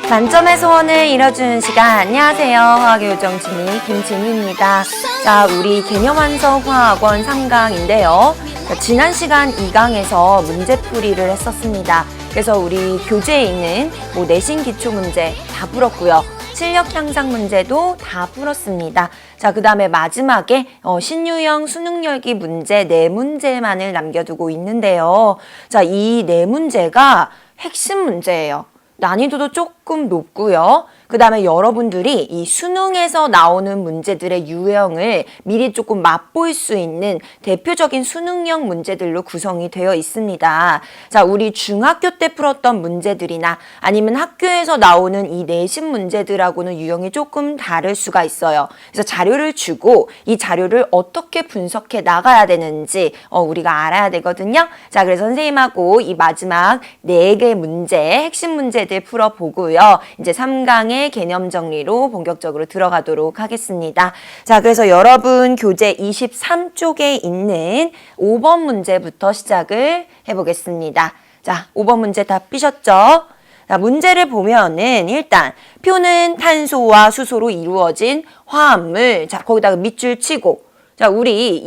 만점의 소원을 이뤄주는 시간. 안녕하세요. 화학의 요정 진이 김진희입니다. 자, 우리 개념완성 화학원 3강인데요. 지난 시간 2강에서 문제풀이를 했었습니다. 그래서 우리 교재에 있는 내신 기초 문제 다 풀었고요. 실력 향상 문제도 다 풀었습니다. 자, 그 다음에 마지막에 신유형 수능열기 문제 4문제만을 남겨두고 있는데요. 자, 이 4문제가 핵심 문제예요. 난이도도 조금 높고요. 그 다음에 여러분들이 이 수능에서 나오는 문제들의 유형을 미리 조금 맛볼 수 있는 대표적인 수능형 문제들로 구성이 되어 있습니다. 자, 우리 중학교 때 풀었던 문제들이나 아니면 학교에서 나오는 이 내신 문제들하고는 유형이 조금 다를 수가 있어요. 그래서 자료를 주고 이 자료를 어떻게 분석해 나가야 되는지 우리가 알아야 되거든요. 자, 그래서 선생님하고 이 마지막 4개 문제, 핵심 문제들 풀어보고요. 이제 3강의 개념 정리로 본격적으로 들어가도록 하겠습니다. 자, 그래서 여러분 교재 23쪽에 있는 5번 문제부터 시작을 해보겠습니다. 자, 5번 문제 다 삐셨죠? 자, 문제를 보면은 일단 표는 탄소와 수소로 이루어진 화합물. 자, 거기다가 밑줄 치고. 자, 우리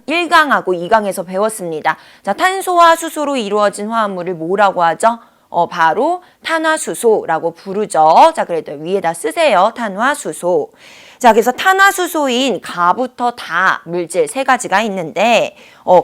1강하고 2강에서 배웠습니다. 자, 탄소와 수소로 이루어진 화합물을 뭐라고 하죠? 바로 탄화수소라고 부르죠. 자, 그래도 위에다 쓰세요. 탄화수소. 자, 그래서 탄화수소인 가부터 다 물질 3가지가 있는데,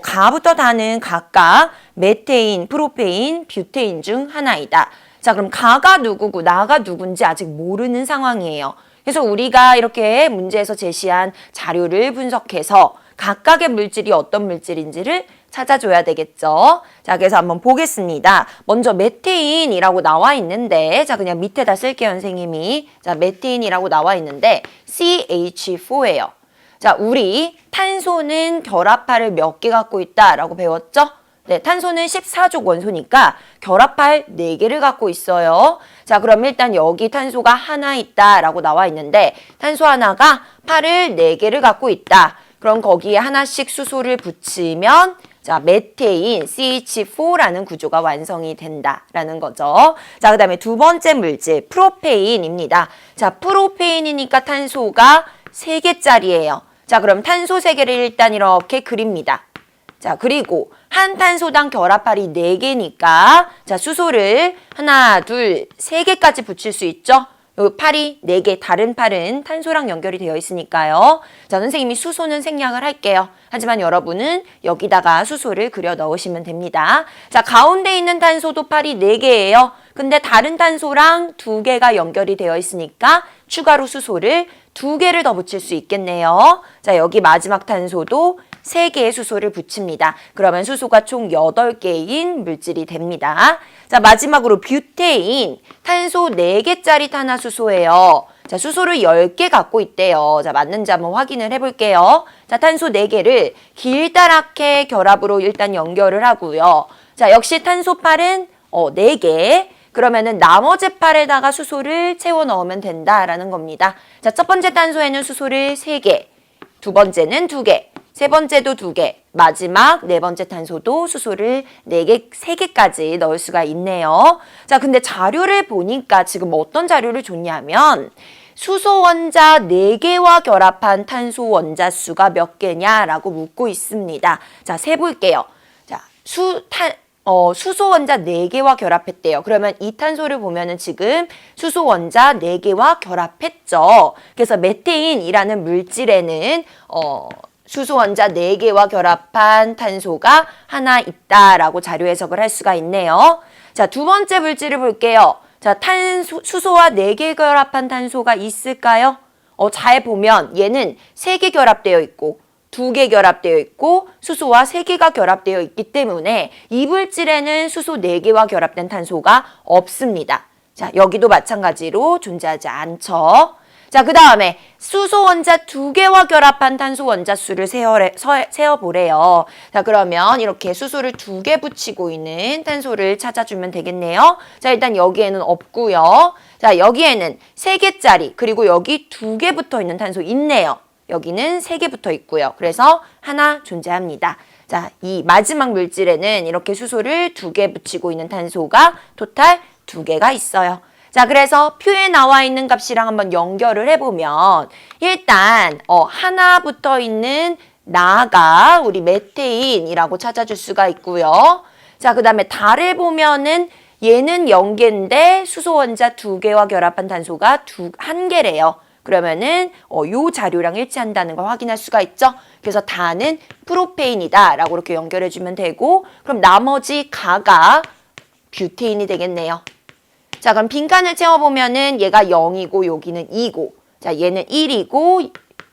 가부터 다는 각각 메테인, 프로페인, 뷰테인 중 하나이다. 자, 그럼 가가 누구고 나가 누군지 아직 모르는 상황이에요. 그래서 우리가 이렇게 문제에서 제시한 자료를 분석해서 각각의 물질이 어떤 물질인지를 찾아줘야 되겠죠. 자, 그래서 한번 보겠습니다. 먼저 메테인이라고 나와 있는데, 자, 그냥 밑에다 쓸게요, 선생님이. 자, 메테인이라고 나와 있는데 CH4예요. 자, 우리 탄소는 결합할을 몇 개 갖고 있다라고 배웠죠? 네, 탄소는 14족 원소니까 결합할 4개를 갖고 있어요. 자, 그럼 일단 여기 탄소가 하나 있다라고 나와 있는데 탄소 하나가 팔을 4개를 갖고 있다. 그럼 거기에 하나씩 수소를 붙이면 자, 메테인 CH4라는 구조가 완성이 된다라는 거죠. 자, 그 다음에 두 번째 물질 프로페인입니다. 자, 프로페인이니까 탄소가 3개짜리예요. 자, 그럼 탄소 3개를 일단 이렇게 그립니다. 자, 그리고 한 탄소당 결합팔이 4개니까 자, 수소를 하나, 둘, 3개까지 붙일 수 있죠? 요 팔이 4개, 다른 팔은 탄소랑 연결이 되어 있으니까요. 자, 선생님이 수소는 생략을 할게요. 하지만 여러분은 여기다가 수소를 그려 넣으시면 됩니다. 자, 가운데 있는 탄소도 팔이 4개예요. 근데 다른 탄소랑 2개가 연결이 되어 있으니까 추가로 수소를 2개를 더 붙일 수 있겠네요. 자, 여기 마지막 탄소도 3개의 수소를 붙입니다. 그러면 수소가 총 8개인 물질이 됩니다. 자, 마지막으로 뷰테인. 탄소 4개짜리 탄화수소예요. 자, 수소를 10개 갖고 있대요. 자, 맞는지 한번 확인을 해볼게요. 자, 탄소 4개를 길다랗게 결합으로 일단 연결을 하고요. 자, 역시 탄소팔은 4개. 그러면은 나머지 팔에다가 수소를 채워 넣으면 된다라는 겁니다. 자, 첫 번째 탄소에는 수소를 3개, 두 번째는 2개, 세 번째도 2개, 마지막 4번째 탄소도 수소를 4개, 3개까지 넣을 수가 있네요. 자, 근데 자료를 보니까 지금 어떤 자료를 줬냐면 수소 원자 4개와 결합한 탄소 원자 수가 몇 개냐라고 묻고 있습니다. 자, 세볼게요. 자, 수소 원자 4개와 결합했대요. 그러면 이 탄소를 보면은 지금 수소 원자 4개와 결합했죠. 그래서 메테인이라는 물질에는 수소 원자 4개와 결합한 탄소가 하나 있다라고 자료 해석을 할 수가 있네요. 자, 두 번째 물질을 볼게요. 자, 수소와 4개 결합한 탄소가 있을까요? 잘 보면 얘는 3개 결합되어 있고 2개 결합되어 있고 수소와 3개가 결합되어 있기 때문에 이 물질에는 수소 4개와 결합된 탄소가 없습니다. 자, 여기도 마찬가지로 존재하지 않죠. 자, 그 다음에 수소 원자 2개와 결합한 탄소 원자 수를 세어보래요. 자, 그러면 이렇게 수소를 2개 붙이고 있는 탄소를 찾아주면 되겠네요. 자, 일단 여기에는 없고요. 자, 여기에는 3개짜리 그리고 여기 2개 붙어 있는 탄소 있네요. 여기는 3개 붙어 있고요. 그래서 하나 존재합니다. 자, 이 마지막 물질에는 이렇게 수소를 2개 붙이고 있는 탄소가 토탈 2개가 있어요. 자, 그래서 표에 나와 있는 값이랑 한번 연결을 해보면 일단 하나 붙어 있는 나가 우리 메테인이라고 찾아줄 수가 있고요. 자, 그 다음에 달을 보면은 얘는 0개인데 수소 원자 2개와 결합한 탄소가 1개래요. 그러면은 요 자료랑 일치한다는 걸 확인할 수가 있죠. 그래서 다는 프로페인이다 라고 이렇게 연결해주면 되고, 그럼 나머지 가가 뷰테인이 되겠네요. 자, 그럼 빈칸을 채워보면은 얘가 0이고 여기는 2고, 자, 얘는 1이고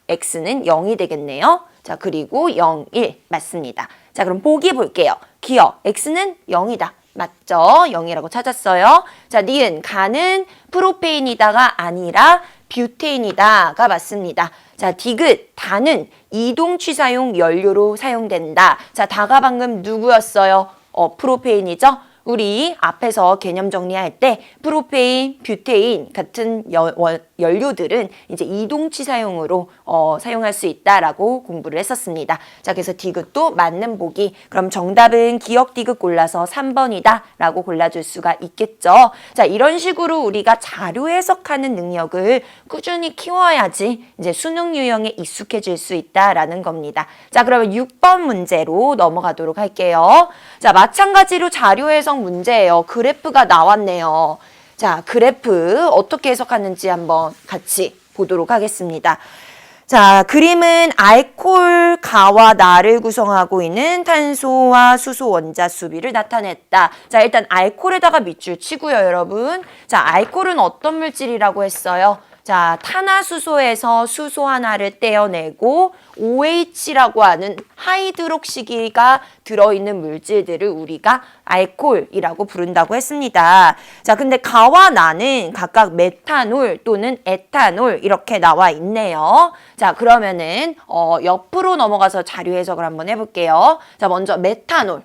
x는 0이 되겠네요. 자, 그리고 0, 1 맞습니다. 자, 그럼 보기 볼게요. 기억 x는 0이다. 맞죠? 0이라고 찾았어요. 자, 니은 가는 프로페인이다가 아니라 뷰테인이다가 맞습니다. 자, 디귿 다는 이동 취사용 연료로 사용된다. 자, 다가 방금 누구였어요? 프로페인이죠? 우리 앞에서 개념 정리할 때 프로페인, 뷰테인 같은 연료들은 이제 이동치사용으로 사용할 수 있다라고 공부를 했었습니다. 자, 그래서 디귿도 맞는 보기. 그럼 정답은 기억 디귿 골라서 3번이다라고 골라줄 수가 있겠죠. 자, 이런 식으로 우리가 자료 해석하는 능력을 꾸준히 키워야지 이제 수능 유형에 익숙해질 수 있다라는 겁니다. 자, 그러면 6번 문제로 넘어가도록 할게요. 자, 마찬가지로 자료 해석 문제예요. 그래프가 나왔네요. 자, 그래프 어떻게 해석하는지 한번 같이 보도록 하겠습니다. 자, 그림은 알코올, 가와 나를 구성하고 있는 탄소와 수소 원자 수비를 나타냈다. 자, 일단 알코올에다가 밑줄 치고요, 여러분. 자, 알코올은 어떤 물질이라고 했어요? 자, 탄화수소에서 수소 하나를 떼어내고 OH라고 하는 하이드록시기가 들어있는 물질들을 우리가 알코올이라고 부른다고 했습니다. 자, 근데 가와 나는 각각 메탄올 또는 에탄올 이렇게 나와 있네요. 자, 그러면은 옆으로 넘어가서 자료 해석을 한번 해볼게요. 자, 먼저 메탄올.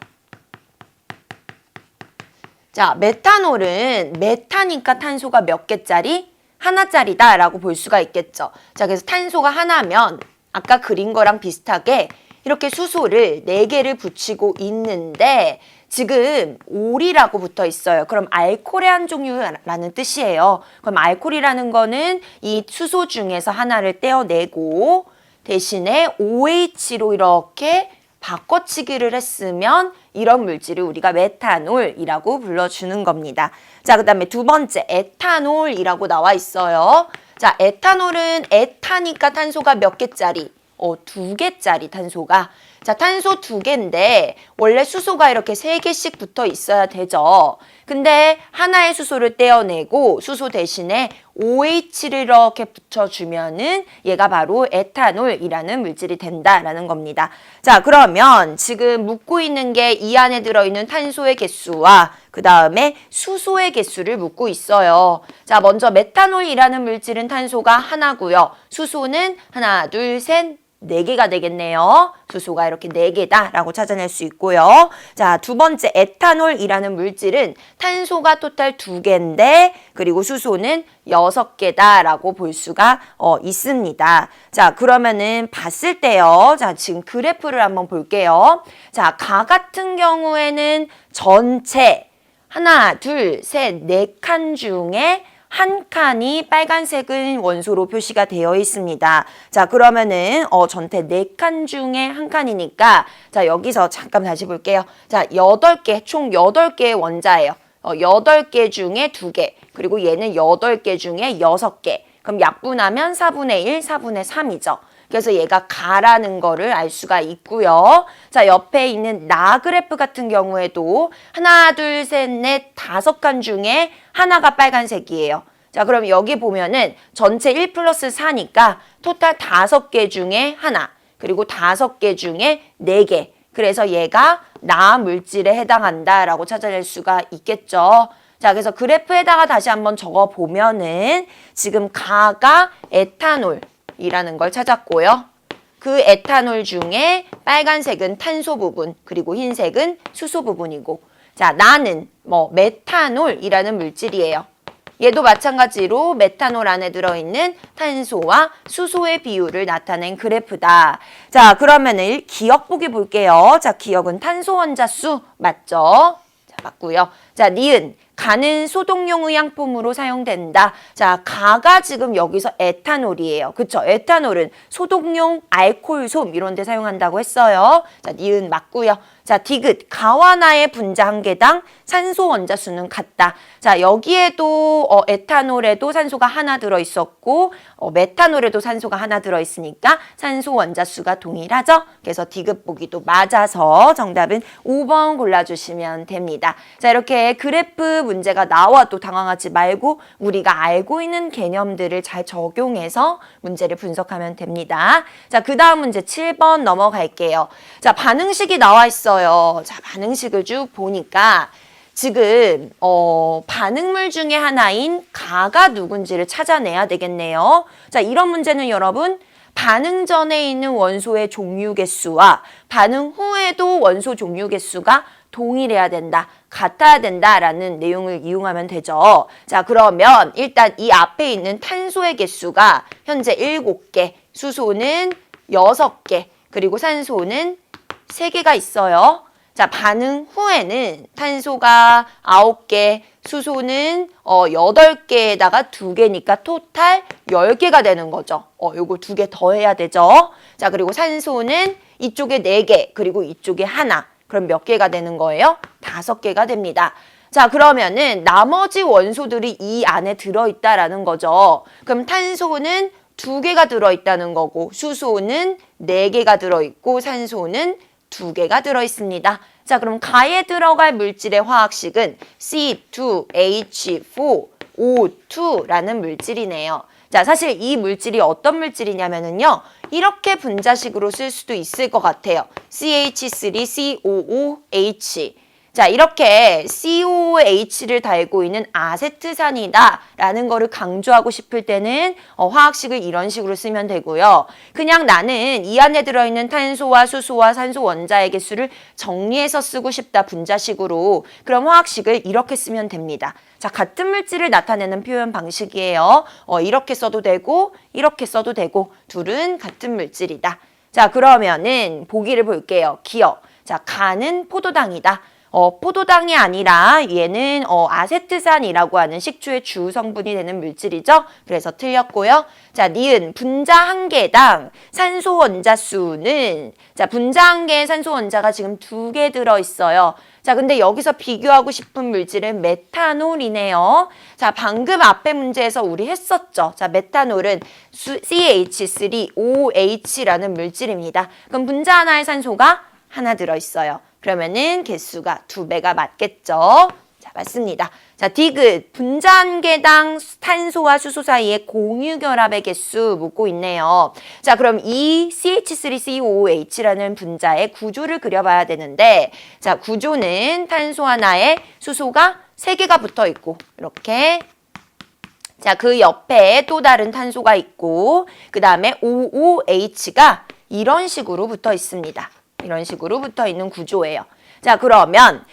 자, 메탄올은 메타니까 탄소가 몇 개짜리? 하나짜리다라고 볼 수가 있겠죠. 자, 그래서 탄소가 하나면 아까 그린 거랑 비슷하게 이렇게 수소를 4개를 붙이고 있는데 지금 올이라고 붙어 있어요. 그럼 알코올의 한 종류라는 뜻이에요. 그럼 알코올이라는 거는 이 수소 중에서 하나를 떼어내고 대신에 OH로 이렇게 바꿔치기를 했으면 이런 물질을 우리가 메탄올이라고 불러주는 겁니다. 자, 그 다음에 두 번째 에탄올이라고 나와 있어요. 자, 에탄올은 에타니까 탄소가 몇 개짜리? 2개짜리 탄소가. 자, 탄소 2개인데 원래 수소가 이렇게 3개씩 붙어 있어야 되죠. 근데 하나의 수소를 떼어내고 수소 대신에 OH를 이렇게 붙여주면은 얘가 바로 에탄올이라는 물질이 된다라는 겁니다. 자, 그러면 지금 묻고 있는 게 이 안에 들어있는 탄소의 개수와 그 다음에 수소의 개수를 묻고 있어요. 자, 먼저 메탄올이라는 물질은 탄소가 하나고요. 수소는 하나, 둘, 셋, 4개가 되겠네요. 수소가 이렇게 4개다 라고 찾아낼 수 있고요. 자, 두 번째 에탄올이라는 물질은 탄소가 토탈 2개인데 그리고 수소는 6개다 라고 볼 수가 있습니다. 자, 그러면은 봤을 때요. 자, 지금 그래프를 한번 볼게요. 자, 가 같은 경우에는 전체 하나, 둘, 셋, 4칸 중에 한 칸이 빨간색은 원소로 표시가 되어 있습니다. 자, 그러면은 전체 4칸 중에 한 칸이니까 자, 여기서 잠깐 다시 볼게요. 자, 8개, 총 8개의 원자예요. 8개 중에 2개, 그리고 얘는 8개 중에 6개. 그럼 약분하면 4분의 1, 4분의 3이죠. 그래서 얘가 가라는 거를 알 수가 있고요. 자, 옆에 있는 나 그래프 같은 경우에도 하나, 둘, 셋, 넷, 5칸 중에 하나가 빨간색이에요. 자, 그럼 여기 보면은 전체 1 플러스 4니까 토탈 5개 중에 하나, 그리고 5개 중에 4개. 그래서 얘가 나 물질에 해당한다라고 찾아낼 수가 있겠죠. 자, 그래서 그래프에다가 다시 한번 적어 보면은 지금 가가 에탄올 이라는 걸 찾았고요. 그 에탄올 중에 빨간색은 탄소 부분, 그리고 흰색은 수소 부분이고, 자, 나는 메탄올이라는 물질이에요. 얘도 마찬가지로 메탄올 안에 들어있는 탄소와 수소의 비율을 나타낸 그래프다. 자, 그러면은 기억 보기 볼게요. 자, 기억은 탄소 원자 수 맞죠? 자, 맞고요. 자, 니은 가는 소독용 의약품으로 사용된다. 자, 가가 지금 여기서 에탄올이에요. 그쵸? 에탄올은 소독용 알코올솜 이런 데 사용한다고 했어요. 자, 니은 맞고요. 자, 디귿, 가와 나의 분자 한 개당 산소 원자 수는 같다. 자, 여기에도 에탄올에도 산소가 하나 들어있었고 메탄올에도 산소가 하나 들어있으니까 산소 원자 수가 동일하죠. 그래서 디귿 보기도 맞아서 정답은 5번 골라주시면 됩니다. 자, 이렇게 그래프 문제가 나와도 당황하지 말고 우리가 알고 있는 개념들을 잘 적용해서 문제를 분석하면 됩니다. 자, 그 다음 문제 7번 넘어갈게요. 자, 반응식이 나와 있어요. 자, 반응식을 쭉 보니까 지금 반응물 중에 하나인 가가 누군지를 찾아내야 되겠네요. 자, 이런 문제는 여러분 반응 전에 있는 원소의 종류 개수와 반응 후에도 원소 종류 개수가 동일해야 된다, 같아야 된다라는 내용을 이용하면 되죠. 자, 그러면 일단 이 앞에 있는 탄소의 개수가 현재 7개, 수소는 6개, 그리고 산소는 3개가 있어요. 자, 반응 후에는 탄소가 9개, 수소는 8개에다가 2개니까 토탈 10개가 되는 거죠. 요거 2개 더 해야 되죠. 자, 그리고 산소는 이쪽에 4개, 그리고 이쪽에 하나. 그럼 몇 개가 되는 거예요? 5개가 됩니다. 자, 그러면은 나머지 원소들이 이 안에 들어있다라는 거죠. 그럼 탄소는 2개가 들어있다는 거고 수소는 4개가 들어있고 산소는 2개가 들어있습니다. 자, 그럼 가에 들어갈 물질의 화학식은 C2H4O2라는 물질이네요. 자, 사실 이 물질이 어떤 물질이냐면요. 이렇게 분자식으로 쓸 수도 있을 것 같아요. CH3COOH. 자, 이렇게 COOH를 달고 있는 아세트산이다 라는 거를 강조하고 싶을 때는 화학식을 이런 식으로 쓰면 되고요. 그냥 나는 이 안에 들어있는 탄소와 수소와 산소 원자의 개수를 정리해서 쓰고 싶다 분자식으로. 그럼 화학식을 이렇게 쓰면 됩니다. 자, 같은 물질을 나타내는 표현 방식이에요. 이렇게 써도 되고 이렇게 써도 되고 둘은 같은 물질이다. 자, 그러면은 보기를 볼게요. 기억. 자, 가는 포도당이다. 포도당이 아니라 얘는 아세트산이라고 하는 식초의 주 성분이 되는 물질이죠. 그래서 틀렸고요. 자, 니은 분자 한 개당 산소 원자 수는 자, 분자 한 개의 산소 원자가 지금 2개 들어있어요. 자, 근데 여기서 비교하고 싶은 물질은 메탄올이네요. 자, 방금 앞에 문제에서 우리 했었죠. 자, 메탄올은 CH3OH라는 물질입니다. 그럼 분자 하나의 산소가 하나 들어있어요. 그러면은 개수가 2배가 맞겠죠? 자, 맞습니다. 자, 디귿. 분자 한 개당 탄소와 수소 사이의 공유 결합의 개수 묻고 있네요. 자, 그럼 이 CH3COOH라는 분자의 구조를 그려봐야 되는데, 자, 구조는 탄소 하나에 수소가 3개가 붙어 있고, 이렇게. 자, 그 옆에 또 다른 탄소가 있고, 그 다음에 OOH가 이런 식으로 붙어 있습니다. 이런 식으로 붙어 있는 구조예요. 자, 그러면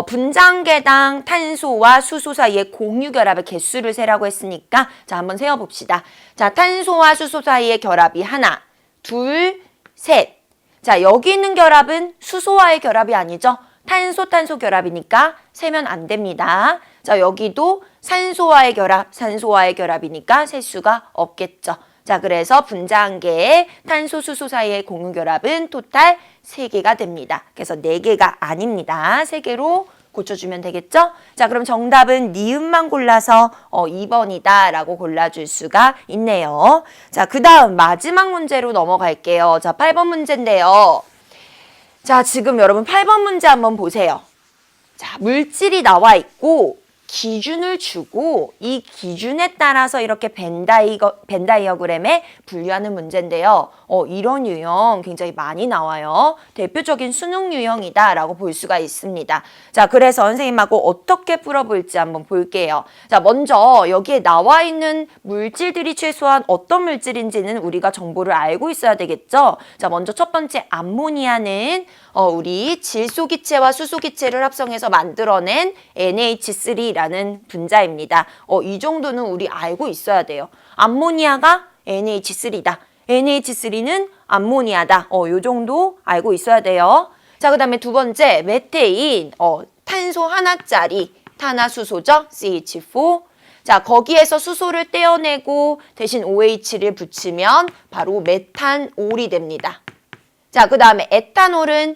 분자 한 개당 탄소와 수소 사이의 공유 결합의 개수를 세라고 했으니까 자, 한번 세어봅시다. 자, 탄소와 수소 사이의 결합이 하나, 둘, 셋. 자, 여기 있는 결합은 수소와의 결합이 아니죠. 탄소 결합이니까 세면 안 됩니다. 자, 여기도 산소와의 결합, 산소와의 결합이니까 셀 수가 없겠죠. 자, 그래서 분자 한 개의 탄소, 수소 사이의 공유 결합은 토탈 3개가 됩니다. 그래서 4개가 아닙니다. 3개로 고쳐주면 되겠죠? 자, 그럼 정답은 니은만 골라서 2번이다 라고 골라줄 수가 있네요. 자, 그 다음 마지막 문제로 넘어갈게요. 자, 8번 문제인데요. 자, 지금 여러분 8번 문제 한번 보세요. 자, 물질이 나와 있고 기준을 주고 이 기준에 따라서 이렇게 벤 다이어그램에 분류하는 문제인데요. 이런 유형 굉장히 많이 나와요. 대표적인 수능 유형이다라고 볼 수가 있습니다. 자, 그래서 선생님하고 어떻게 풀어볼지 한번 볼게요. 자, 먼저 여기에 나와 있는 물질들이 최소한 어떤 물질인지는 우리가 정보를 알고 있어야 되겠죠. 자, 먼저 첫 번째 암모니아는 우리 질소기체와 수소기체를 합성해서 만들어낸 NH3라는 분자입니다. 이 정도는 우리 알고 있어야 돼요. 암모니아가 NH3다. NH3는 암모니아다. 요 정도 알고 있어야 돼요. 자, 그 다음에 두 번째 메테인, 탄소 하나짜리 탄화수소죠. CH4. 자, 거기에서 수소를 떼어내고 대신 OH를 붙이면 바로 메탄올이 됩니다. 자, 그 다음에 에탄올은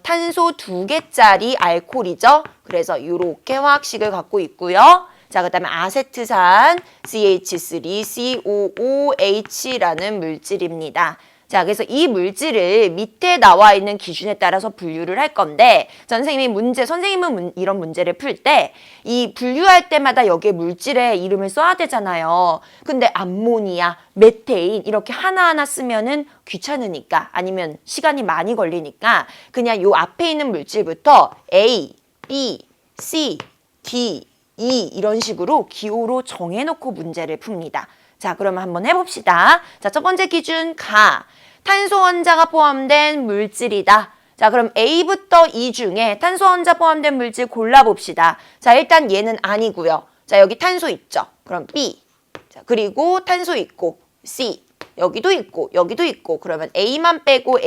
탄소 2개짜리 알코올이죠. 그래서 이렇게 화학식을 갖고 있고요. 자, 그 다음에 아세트산 CH3COOH라는 물질입니다. 자, 그래서 이 물질을 밑에 나와 있는 기준에 따라서 분류를 할 건데, 선생님은 이런 문제를 풀 때 이 분류할 때마다 여기에 물질의 이름을 써야 되잖아요. 근데 암모니아, 메테인 이렇게 하나하나 쓰면은 귀찮으니까 아니면 시간이 많이 걸리니까 그냥 요 앞에 있는 물질부터 A, B, C, D, E 이런 식으로 기호로 정해놓고 문제를 풉니다. 자, 그러면 한번 해봅시다. 자, 첫 번째 기준 가. 탄소 원자가 포함된 물질이다. 자, 그럼 A부터 E 중에 탄소 원자 포함된 물질 골라봅시다. 자, 일단 얘는 아니고요. 자, 여기 탄소 있죠. 그럼 B. 자, 그리고 탄소 있고 C. 여기도 있고 여기도 있고 그러면 A만 빼고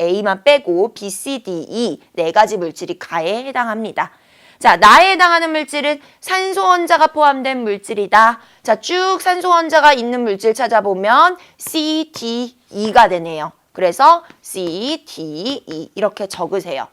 A만 빼고 B, C, D, E 네 가지 물질이 가에 해당합니다. 자, 나에 해당하는 물질은 산소 원자가 포함된 물질이다. 자, 쭉 산소 원자가 있는 물질 찾아보면 C, D, E가 되네요. 그래서 C, D, E 이렇게 적으세요.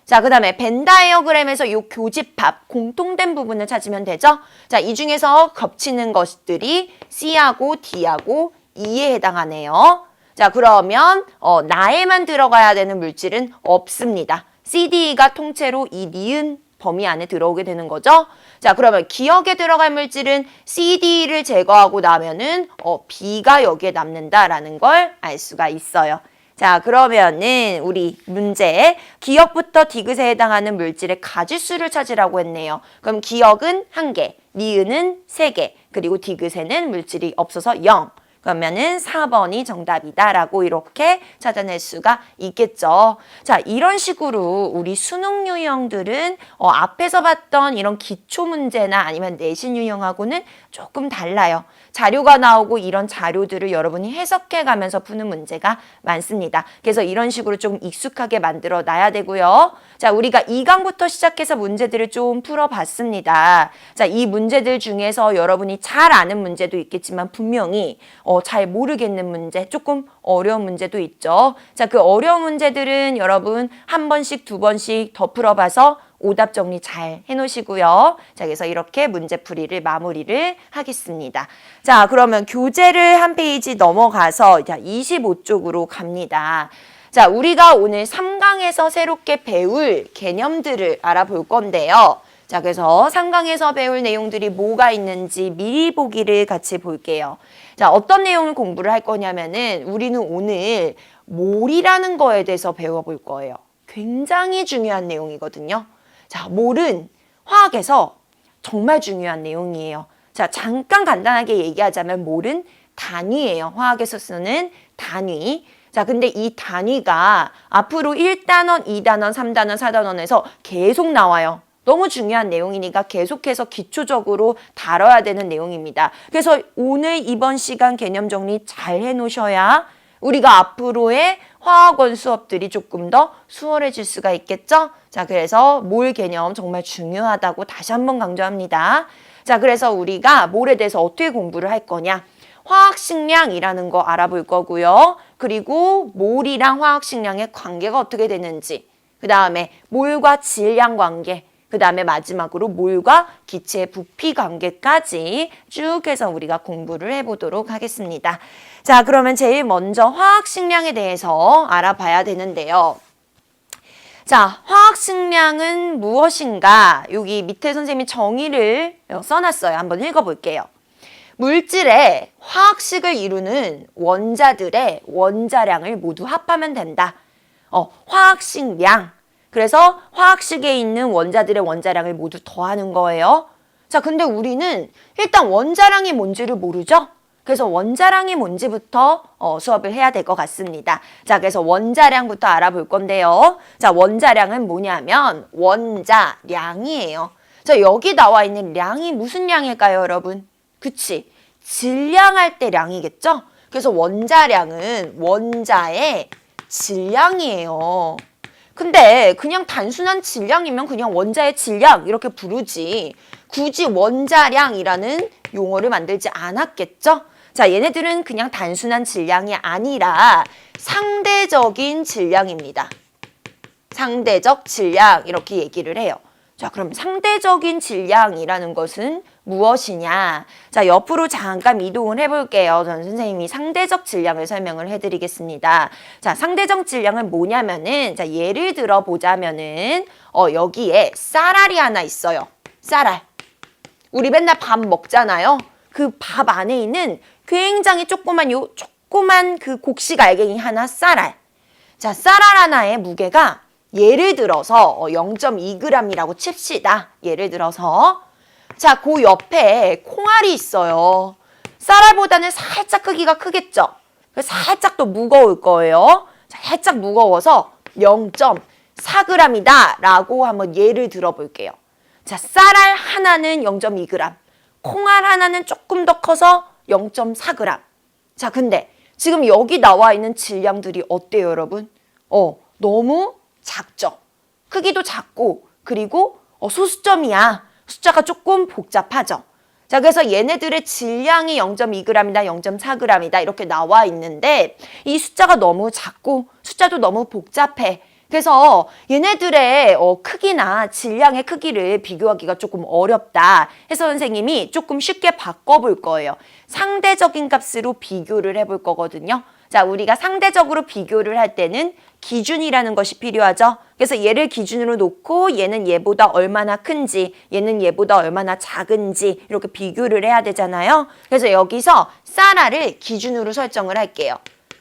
자, 그 다음에 벤 다이어그램에서 이 교집합, 공통된 부분을 찾으면 되죠. 자, 이 중에서 겹치는 것들이 C하고 D하고 E에 해당하네요. 자, 그러면 나에만 들어가야 되는 물질은 없습니다. C, D가 통째로 이 니은 범위 안에 들어오게 되는 거죠. 자, 그러면 기억에 들어갈 물질은 C, D를 제거하고 나면은 B가 여기에 남는다라는 걸 알 수가 있어요. 자, 그러면은 우리 문제 기억부터 디귿에 해당하는 물질의 가지수를 찾으라고 했네요. 그럼 기억은 1개, 니은은 3개, 그리고 디귿에는 물질이 없어서 0. 그러면은 4번이 정답이다라고 이렇게 찾아낼 수가 있겠죠. 자, 이런 식으로 우리 수능 유형들은 앞에서 봤던 이런 기초 문제나 아니면 내신 유형하고는 조금 달라요. 자료가 나오고 이런 자료들을 여러분이 해석해 가면서 푸는 문제가 많습니다. 그래서 이런 식으로 좀 익숙하게 만들어 놔야 되고요. 자, 우리가 2강부터 시작해서 문제들을 좀 풀어봤습니다. 자, 이 문제들 중에서 여러분이 잘 아는 문제도 있겠지만 분명히 잘 모르겠는 문제, 조금 어려운 문제도 있죠. 자, 그 어려운 문제들은 여러분 한 번씩, 두 번씩 더 풀어봐서 오답 정리 잘 해놓으시고요. 자, 그래서 이렇게 문제풀이를 마무리를 하겠습니다. 자, 그러면 교재를 한 페이지 넘어가서 25쪽으로 갑니다. 자, 우리가 오늘 3강에서 새롭게 배울 개념들을 알아볼 건데요. 자, 그래서 3강에서 배울 내용들이 뭐가 있는지 미리 보기를 같이 볼게요. 자, 어떤 내용을 공부를 할 거냐면은 우리는 오늘 몰이라는 거에 대해서 배워볼 거예요. 굉장히 중요한 내용이거든요. 자, 몰은 화학에서 정말 중요한 내용이에요. 자, 잠깐 간단하게 얘기하자면 몰은 단위예요. 화학에서 쓰는 단위. 자, 근데 이 단위가 앞으로 1단원, 2단원, 3단원, 4단원에서 계속 나와요. 너무 중요한 내용이니까 계속해서 기초적으로 다뤄야 되는 내용입니다. 그래서 오늘 이번 시간 개념 정리 잘 해놓으셔야 우리가 앞으로의 화학원 수업들이 조금 더 수월해질 수가 있겠죠? 자, 그래서 몰 개념 정말 중요하다고 다시 한번 강조합니다. 자, 그래서 우리가 몰에 대해서 어떻게 공부를 할 거냐? 화학식량이라는 거 알아볼 거고요. 그리고 몰이랑 화학식량의 관계가 어떻게 되는지, 그 다음에 몰과 질량 관계, 그 다음에 마지막으로 몰과 기체의 부피 관계까지 쭉 해서 우리가 공부를 해보도록 하겠습니다. 자, 그러면 제일 먼저 화학식량에 대해서 알아봐야 되는데요. 자, 화학식량은 무엇인가? 여기 밑에 선생님이 정의를 써놨어요. 한번 읽어볼게요. 물질의 화학식을 이루는 원자들의 원자량을 모두 합하면 된다. 화학식량. 그래서 화학식에 있는 원자들의 원자량을 모두 더하는 거예요. 자, 근데 우리는 일단 원자량이 뭔지를 모르죠? 그래서 원자량이 뭔지부터 수업을 해야 될 것 같습니다. 자, 그래서 원자량부터 알아볼 건데요. 자, 원자량은 뭐냐면 원자량이에요. 자, 여기 나와 있는 량이 무슨 량일까요, 여러분? 그치? 질량할 때 량이겠죠? 그래서 원자량은 원자의 질량이에요. 근데 그냥 단순한 질량이면 그냥 원자의 질량 이렇게 부르지 굳이 원자량이라는 용어를 만들지 않았겠죠? 자, 얘네들은 그냥 단순한 질량이 아니라 상대적인 질량입니다. 상대적 질량 이렇게 얘기를 해요. 자, 그럼 상대적인 질량이라는 것은 무엇이냐? 자, 옆으로 잠깐 이동을 해볼게요. 전 선생님이 상대적 질량을 설명을 해드리겠습니다. 자, 상대적 질량은 뭐냐면은, 자, 예를 들어 보자면은, 여기에 쌀알이 하나 있어요. 쌀알. 우리 맨날 밥 먹잖아요. 그 밥 안에 있는 굉장히 조그만 그 곡식 알갱이 하나 쌀알. 자, 쌀알 하나의 무게가 예를 들어서 0.2g이라고 칩시다. 예를 들어서. 자, 그 옆에 콩알이 있어요. 쌀알보다는 살짝 크기가 크겠죠? 살짝 더 무거울 거예요. 자, 살짝 무거워서 0.4g이다 라고 한번 예를 들어볼게요. 자, 쌀알 하나는 0.2g, 콩알 하나는 조금 더 커서 0.4g. 자, 근데 지금 여기 나와 있는 질량들이 어때요, 여러분? 너무 작죠? 크기도 작고, 그리고 소수점이야. 숫자가 조금 복잡하죠? 자, 그래서 얘네들의 질량이 0.2g이다, 0.4g이다 이렇게 나와 있는데 이 숫자가 너무 작고 숫자도 너무 복잡해. 그래서 얘네들의 크기나 질량의 크기를 비교하기가 조금 어렵다 해서 선생님이 조금 쉽게 바꿔볼 거예요. 상대적인 값으로 비교를 해볼 거거든요. 자, 우리가 상대적으로 비교를 할 때는 기준이라는 것이 필요하죠. 그래서 얘를 기준으로 놓고 얘는 얘보다 얼마나 큰지, 얘는 얘보다 얼마나 작은지 이렇게 비교를 해야 되잖아요. 그래서 여기서 쌀알을 기준으로 설정을 할게요.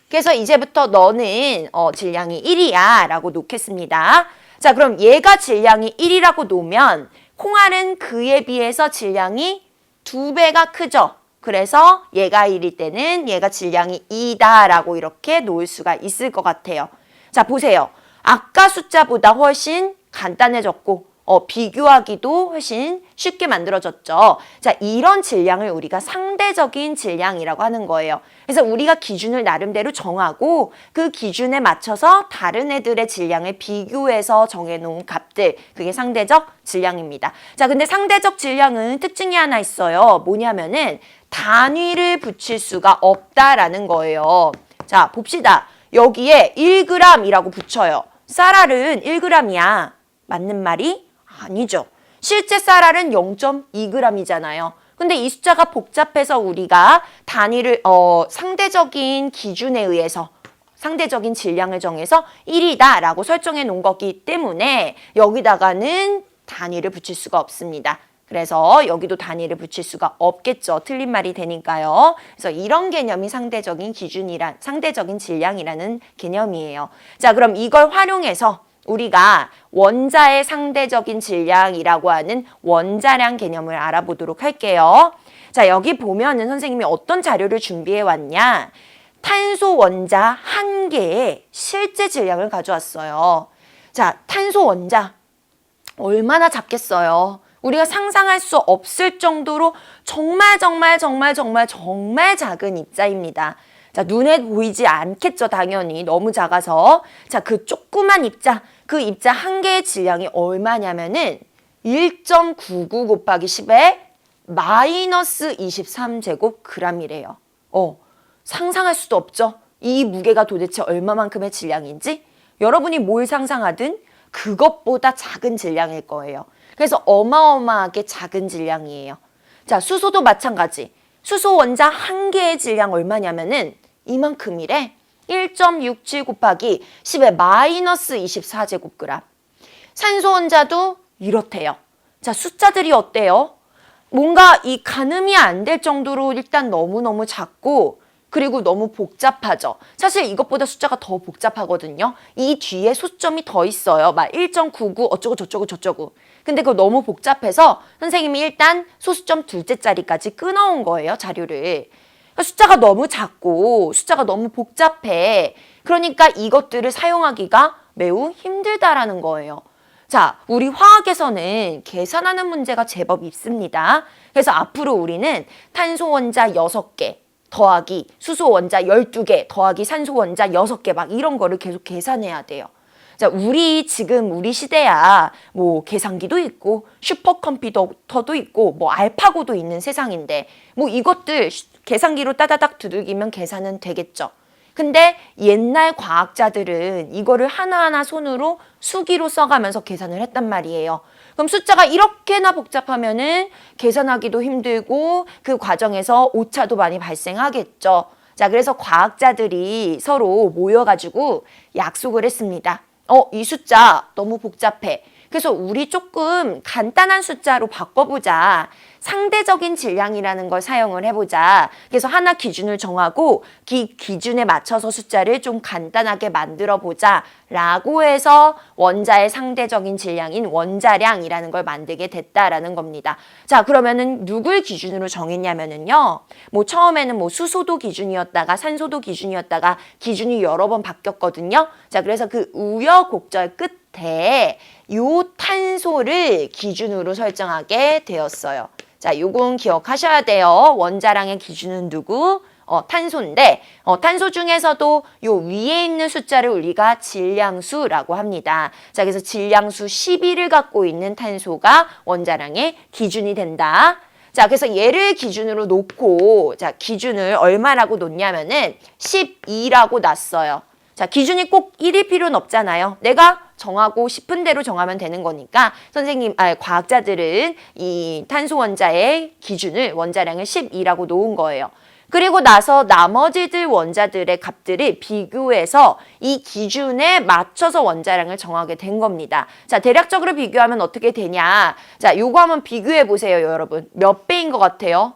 그래서 이제부터 너는 질량이 1이야 라고 놓겠습니다. 자, 그럼 얘가 질량이 1이라고 놓으면 콩알은 그에 비해서 질량이 2배가 크죠. 그래서 얘가 1일 때는 얘가 질량이 2다 라고 이렇게 놓을 수가 있을 것 같아요. 자, 보세요. 아까 숫자보다 훨씬 간단해졌고 비교하기도 훨씬 쉽게 만들어졌죠. 자, 이런 질량을 우리가 상대적인 질량이라고 하는 거예요. 그래서 우리가 기준을 나름대로 정하고 그 기준에 맞춰서 다른 애들의 질량을 비교해서 정해놓은 값들, 그게 상대적 질량입니다. 자, 근데 상대적 질량은 특징이 하나 있어요. 뭐냐면은 단위를 붙일 수가 없다라는 거예요. 자, 봅시다. 여기에 1g이라고 붙여요. 쌀알은 1g이야. 맞는 말이? 아니죠. 실제 쌀알은 0.2g이잖아요. 근데 이 숫자가 복잡해서 우리가 단위를 상대적인 기준에 의해서 상대적인 질량을 정해서 1이다 라고 설정해 놓은 거기 때문에 여기다가는 단위를 붙일 수가 없습니다. 그래서 여기도 단위를 붙일 수가 없겠죠. 틀린 말이 되니까요. 그래서 이런 개념이 상대적인 상대적인 질량이라는 개념이에요. 자, 그럼 이걸 활용해서 우리가 원자의 상대적인 질량이라고 하는 원자량 개념을 알아보도록 할게요. 자, 여기 보면은 선생님이 어떤 자료를 준비해 왔냐? 탄소 원자 한 개의 실제 질량을 가져왔어요. 자, 탄소 원자 얼마나 작겠어요? 우리가 상상할 수 없을 정도로 정말 작은 입자입니다. 자, 눈에 보이지 않겠죠, 당연히. 너무 작아서. 자, 그 조그만 입자, 그 입자 한 개의 질량이 얼마냐면은 1.99 곱하기 10의 마이너스 23제곱g이래요. 상상할 수도 없죠? 이 무게가 도대체 얼마만큼의 질량인지? 여러분이 뭘 상상하든 그것보다 작은 질량일 거예요. 그래서 어마어마하게 작은 질량이에요. 자, 수소도 마찬가지. 수소 원자 한 개의 질량 얼마냐면은 이만큼이래. 1.67 곱하기 10의 마이너스 24제곱g. 산소 원자도 이렇대요. 자, 숫자들이 어때요? 뭔가 이 가늠이 안 될 정도로 일단 너무너무 작고 그리고 너무 복잡하죠. 사실 이것보다 숫자가 더 복잡하거든요. 이 뒤에 소수점이 더 있어요. 막 1.99 어쩌고 저쩌고. 근데 그거 너무 복잡해서 선생님이 일단 소수점 둘째 자리까지 끊어온 거예요, 자료를. 숫자가 너무 작고 숫자가 너무 복잡해. 그러니까 이것들을 사용하기가 매우 힘들다라는 거예요. 자, 우리 화학에서는 계산하는 문제가 제법 있습니다. 그래서 앞으로 우리는 탄소 원자 6개 더하기 수소 원자 12개 더하기 산소 원자 6개 막 이런 거를 계속 계산해야 돼요. 자, 지금 우리 시대야 뭐 계산기도 있고 슈퍼컴퓨터도 있고 뭐 알파고도 있는 세상인데 뭐 이것들 계산기로 따다닥 두들기면 계산은 되겠죠. 근데 옛날 과학자들은 이거를 하나하나 손으로 수기로 써가면서 계산을 했단 말이에요. 그럼 숫자가 이렇게나 복잡하면은 계산하기도 힘들고 그 과정에서 오차도 많이 발생하겠죠. 자, 그래서 과학자들이 서로 모여가지고 약속을 했습니다. 이 숫자 너무 복잡해. 그래서 우리 조금 간단한 숫자로 바꿔보자. 상대적인 질량이라는 걸 사용을 해보자. 그래서 하나 기준을 정하고 그 기준에 맞춰서 숫자를 좀 간단하게 만들어보자 라고 해서 원자의 상대적인 질량인 원자량이라는 걸 만들게 됐다라는 겁니다. 자, 그러면은 누굴 기준으로 정했냐면은요. 뭐 처음에는 뭐 수소도 기준이었다가 산소도 기준이었다가 기준이 여러 번 바뀌었거든요. 자, 그래서 그 우여곡절 끝에 요 탄소를 기준으로 설정하게 되었어요. 자, 요건 기억하셔야 돼요. 원자량의 기준은 누구? 탄소인데 탄소 중에서도 요 위에 있는 숫자를 우리가 질량수라고 합니다. 자, 그래서 질량수 12를 갖고 있는 탄소가 원자량의 기준이 된다. 자, 그래서 얘를 기준으로 놓고 자, 기준을 얼마라고 놓냐면은 12라고 놨어요. 자, 기준이 꼭 1일 필요는 없잖아요. 내가 정하고 싶은 대로 정하면 되는 거니까 과학자들은 이 탄소 원자의 기준을 원자량을 12라고 놓은 거예요. 그리고 나서 나머지들 원자들의 값들을 비교해서 이 기준에 맞춰서 원자량을 정하게 된 겁니다. 자, 대략적으로 비교하면 어떻게 되냐. 자, 요거 한번 비교해 보세요, 여러분. 몇 배인 것 같아요?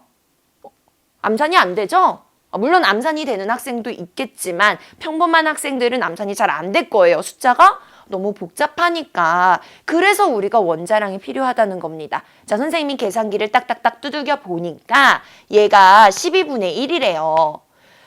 암산이 안 되죠? 물론 암산이 되는 학생도 있겠지만 평범한 학생들은 암산이 잘 안 될 거예요. 숫자가 너무 복잡하니까. 그래서 우리가 원자량이 필요하다는 겁니다. 자, 선생님이 계산기를 딱딱딱 두들겨 보니까 얘가 12분의 1이래요.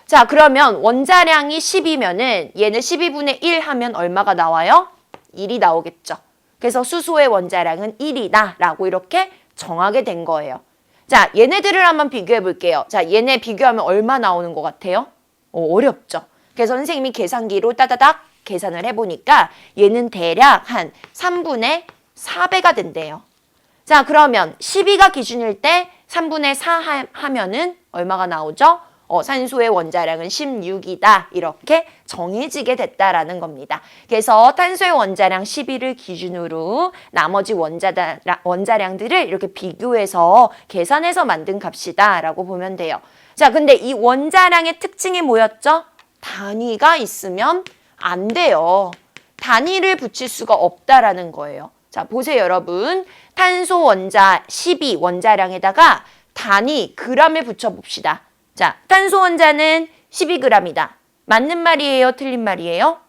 자, 그러면 원자량이 10이면은 얘는 12분의 1 하면 얼마가 나와요? 1이 나오겠죠. 그래서 수소의 원자량은 1이다 라고 이렇게 정하게 된 거예요. 자, 얘네들을 한번 비교해 볼게요. 자, 얘네 비교하면 얼마 나오는 것 같아요? 어렵죠. 그래서 선생님이 계산기로 따다닥 계산을 해보니까 얘는 대략 한 3분의 4배가 된대요. 자, 그러면 12가 기준일 때 3분의 4 하면은 얼마가 나오죠? 산소의 원자량은 16이다. 이렇게 정해지게 됐다라는 겁니다. 그래서 탄소의 원자량 12를 기준으로 나머지 원자량들을 이렇게 비교해서 계산해서 만든 값이다 라고 보면 돼요. 자, 근데 이 원자량의 특징이 뭐였죠? 단위가 있으면 안 돼요. 단위를 붙일 수가 없다라는 거예요. 자, 보세요, 여러분. 탄소 원자 12 원자량에다가 단위 g을 붙여봅시다. 자, 탄소 원자는 12g이다. 맞는 말이에요? 틀린 말이에요?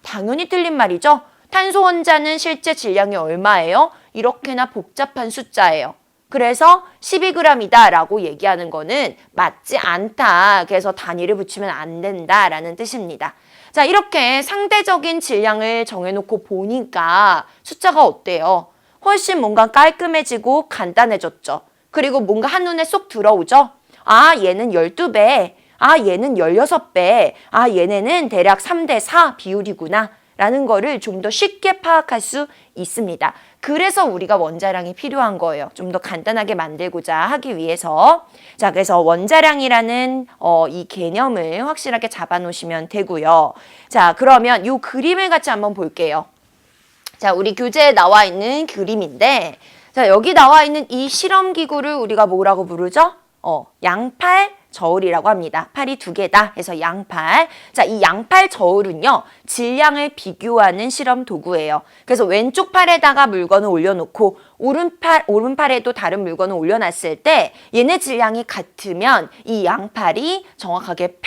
당연히 틀린 말이죠. 탄소 원자는 실제 질량이 얼마예요? 이렇게나 복잡한 숫자예요. 그래서 12g이다 라고 얘기하는 거는 맞지 않다. 그래서 단위를 붙이면 안 된다라는 뜻입니다. 자, 이렇게 상대적인 질량을 정해놓고 보니까 숫자가 어때요? 훨씬 뭔가 깔끔해지고 간단해졌죠. 그리고 뭔가 한눈에 쏙 들어오죠? 아, 얘는 12배. 아, 얘는 16배. 아, 얘네는 대략 3대 4 비율이구나. 라는 거를 좀 더 쉽게 파악할 수 있습니다. 그래서 우리가 원자량이 필요한 거예요. 좀 더 간단하게 만들고자 하기 위해서. 자, 그래서 원자량이라는 이 개념을 확실하게 잡아놓으시면 되고요. 자, 그러면 이 그림을 같이 한번 볼게요. 자, 우리 교재에 나와 있는 그림인데, 자, 여기 나와 있는 이 실험기구를 우리가 뭐라고 부르죠? 양팔 저울이라고 합니다. 팔이 2개다 해서 양팔. 자, 이 양팔 저울은요, 질량을 비교하는 실험 도구예요. 그래서 왼쪽 팔에다가 물건을 올려놓고 오른팔에도 다른 물건을 올려놨을 때 얘네 질량이 같으면 이 양팔이 정확하게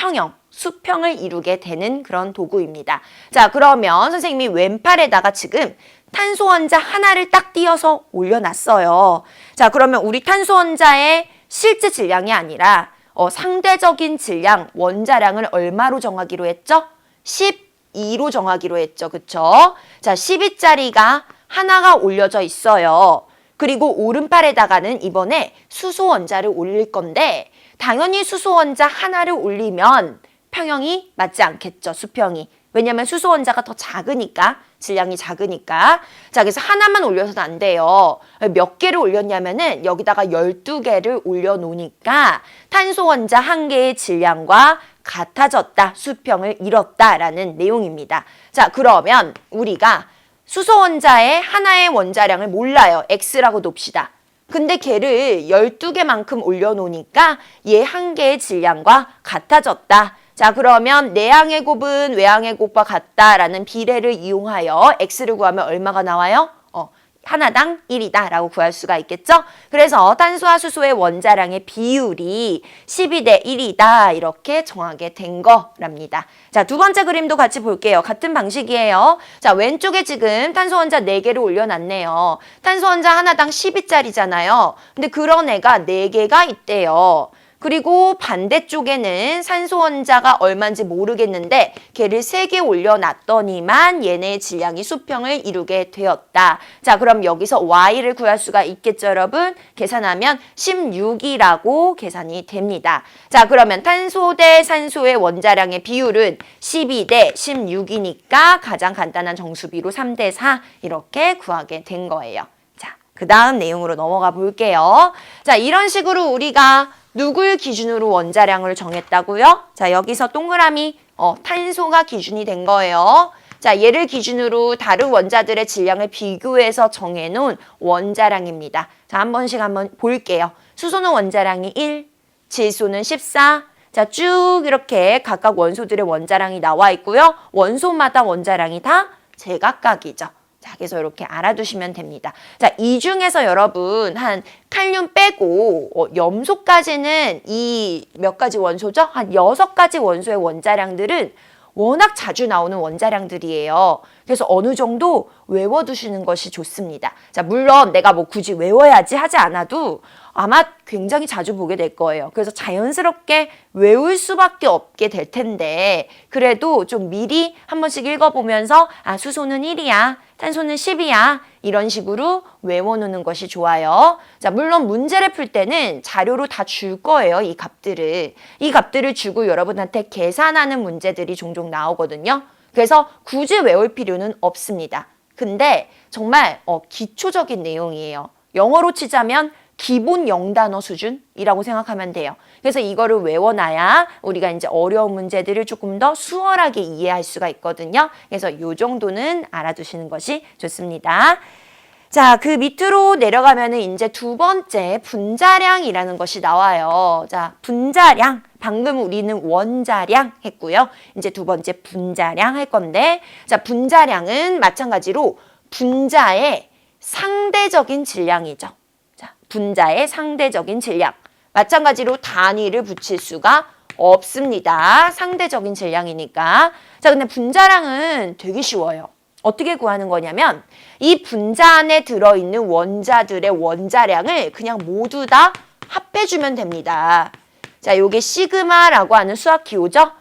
수평을 이루게 되는 그런 도구입니다. 자, 그러면 선생님이 왼팔에다가 지금 탄소 원자 하나를 딱 띄어서 올려놨어요. 자, 그러면 우리 탄소 원자의 실제 질량이 아니라 상대적인 질량, 원자량을 얼마로 정하기로 했죠? 12로 정하기로 했죠. 그쵸? 자, 12짜리가 하나가 올려져 있어요. 그리고 오른팔에다가는 이번에 수소 원자를 올릴 건데 당연히 수소 원자 하나를 올리면 평형이 맞지 않겠죠. 수평이. 왜냐면 수소 원자가 더 작으니까, 질량이 작으니까. 자, 그래서 하나만 올려서는 안 돼요. 몇 개를 올렸냐면은 여기다가 12개를 올려놓으니까 탄소 원자 한 개의 질량과 같아졌다, 수평을 이뤘다라는 내용입니다. 자, 그러면 우리가 수소 원자의 하나의 원자량을 몰라요. X라고 놉시다. 근데 걔를 12개만큼 올려놓으니까 얘 한 개의 질량과 같아졌다. 자, 그러면 내항의 곱은 외항의 곱과 같다라는 비례를 이용하여 X를 구하면 얼마가 나와요? 하나당 1이다 라고 구할 수가 있겠죠? 그래서 탄소와 수소의 원자량의 비율이 12대 1이다 이렇게 정하게 된 거랍니다. 자, 두 번째 그림도 같이 볼게요. 같은 방식이에요. 자, 왼쪽에 지금 탄소 원자 4개를 올려놨네요. 탄소 원자 하나당 12짜리잖아요. 근데 그런 애가 4개가 있대요. 그리고 반대쪽에는 산소 원자가 얼마인지 모르겠는데 걔를 3개 올려놨더니만 얘네의 질량이 수평을 이루게 되었다. 자, 그럼 여기서 Y를 구할 수가 있겠죠, 여러분? 계산하면 16이라고 계산이 됩니다. 자, 그러면 탄소 대 산소의 원자량의 비율은 12대 16이니까 가장 간단한 정수비로 3대 4 이렇게 구하게 된 거예요. 자, 그 다음 내용으로 넘어가 볼게요. 자, 이런 식으로 우리가 누굴 기준으로 원자량을 정했다고요? 자, 여기서 동그라미 탄소가 기준이 된 거예요. 자, 얘를 기준으로 다른 원자들의 질량을 비교해서 정해놓은 원자량입니다. 자, 한 번씩 한번 볼게요. 수소는 원자량이 1, 질소는 14. 자, 쭉 이렇게 각각 원소들의 원자량이 나와 있고요. 원소마다 원자량이 다 제각각이죠. 자, 그래서 이렇게 알아두시면 됩니다. 자, 이 중에서 여러분 한 칼륨 빼고 염소까지는 이 몇 가지 원소죠? 한 6가지 원소의 원자량들은 워낙 자주 나오는 원자량들이에요. 그래서 어느 정도 외워두시는 것이 좋습니다. 자, 물론 내가 뭐 굳이 외워야지 하지 않아도 아마 굉장히 자주 보게 될 거예요. 그래서 자연스럽게 외울 수밖에 없게 될 텐데 그래도 좀 미리 한 번씩 읽어보면서 아, 수소는 1이야, 탄소는 10이야 이런 식으로 외워놓는 것이 좋아요. 자, 물론 문제를 풀 때는 자료로 다 줄 거예요. 이 값들을 주고 여러분한테 계산하는 문제들이 종종 나오거든요. 그래서 굳이 외울 필요는 없습니다. 근데 정말 기초적인 내용이에요. 영어로 치자면 기본 0단어 수준이라고 생각하면 돼요. 그래서 이거를 외워놔야 우리가 이제 어려운 문제들을 조금 더 수월하게 이해할 수가 있거든요. 그래서 이 정도는 알아두시는 것이 좋습니다. 자, 그 밑으로 내려가면은 이제 두 번째 분자량이라는 것이 나와요. 자, 분자량. 방금 우리는 원자량 했고요. 이제 두 번째 분자량 할 건데, 자, 분자량은 마찬가지로 분자의 상대적인 질량이죠. 자, 분자의 상대적인 질량. 마찬가지로 단위를 붙일 수가 없습니다. 상대적인 질량이니까. 자, 근데 분자량은 되게 쉬워요. 어떻게 구하는 거냐면 이 분자 안에 들어있는 원자들의 원자량을 그냥 모두 다 합해주면 됩니다. 자, 요게 시그마라고 하는 수학 기호죠.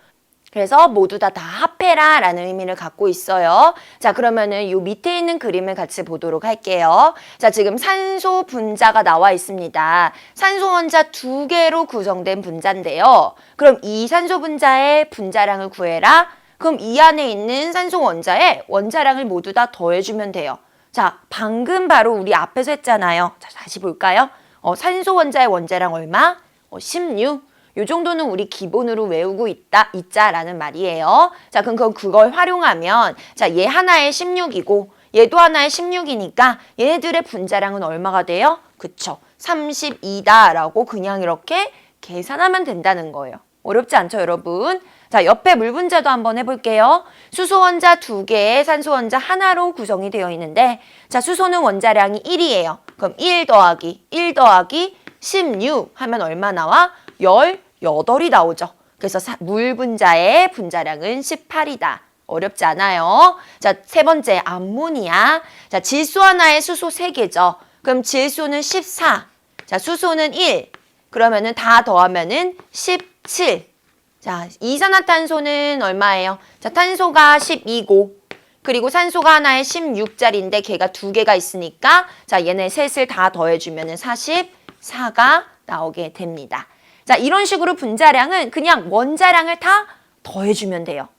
그래서 모두 다 합해라 라는 의미를 갖고 있어요. 자, 그러면은 요 밑에 있는 그림을 같이 보도록 할게요. 자, 지금 산소 분자가 나와 있습니다. 산소 원자 2개로 구성된 분자인데요. 그럼 이 산소 분자의 분자량을 구해라. 그럼 이 안에 있는 산소 원자의 원자량을 모두 다 더해주면 돼요. 자, 방금 바로 우리 앞에서 했잖아요. 자, 다시 볼까요? 산소 원자의 원자량 얼마? 16. 요 정도는 우리 기본으로 외우고 있자라는 말이에요. 자, 그럼 그걸 활용하면 자, 얘 하나에 16이고 얘도 하나에 16이니까 얘네들의 분자량은 얼마가 돼요? 그쵸. 32다라고 그냥 이렇게 계산하면 된다는 거예요. 어렵지 않죠, 여러분? 자, 옆에 물 분자도 한번 해볼게요. 수소 원자 2개, 산소 원자 하나로 구성이 되어 있는데 자, 수소는 원자량이 1이에요. 그럼 1 더하기 16 하면 얼마 나와? 18이 나오죠. 그래서 물 분자의 분자량은 18이다. 어렵지 않아요. 자, 세 번째 암모니아. 자, 질소 하나에 수소 3개죠. 그럼 질소는 14. 자, 수소는 1. 그러면은 다 더하면은 17. 자, 이산화탄소는 얼마예요? 자, 탄소가 12고 그리고 산소가 하나에 16짜리인데 걔가 2개가 있으니까 자, 얘네 셋을 다 더해주면은 44가 나오게 됩니다. 자, 이런 식으로 분자량은 그냥 원자량을 다 더해주면 돼요.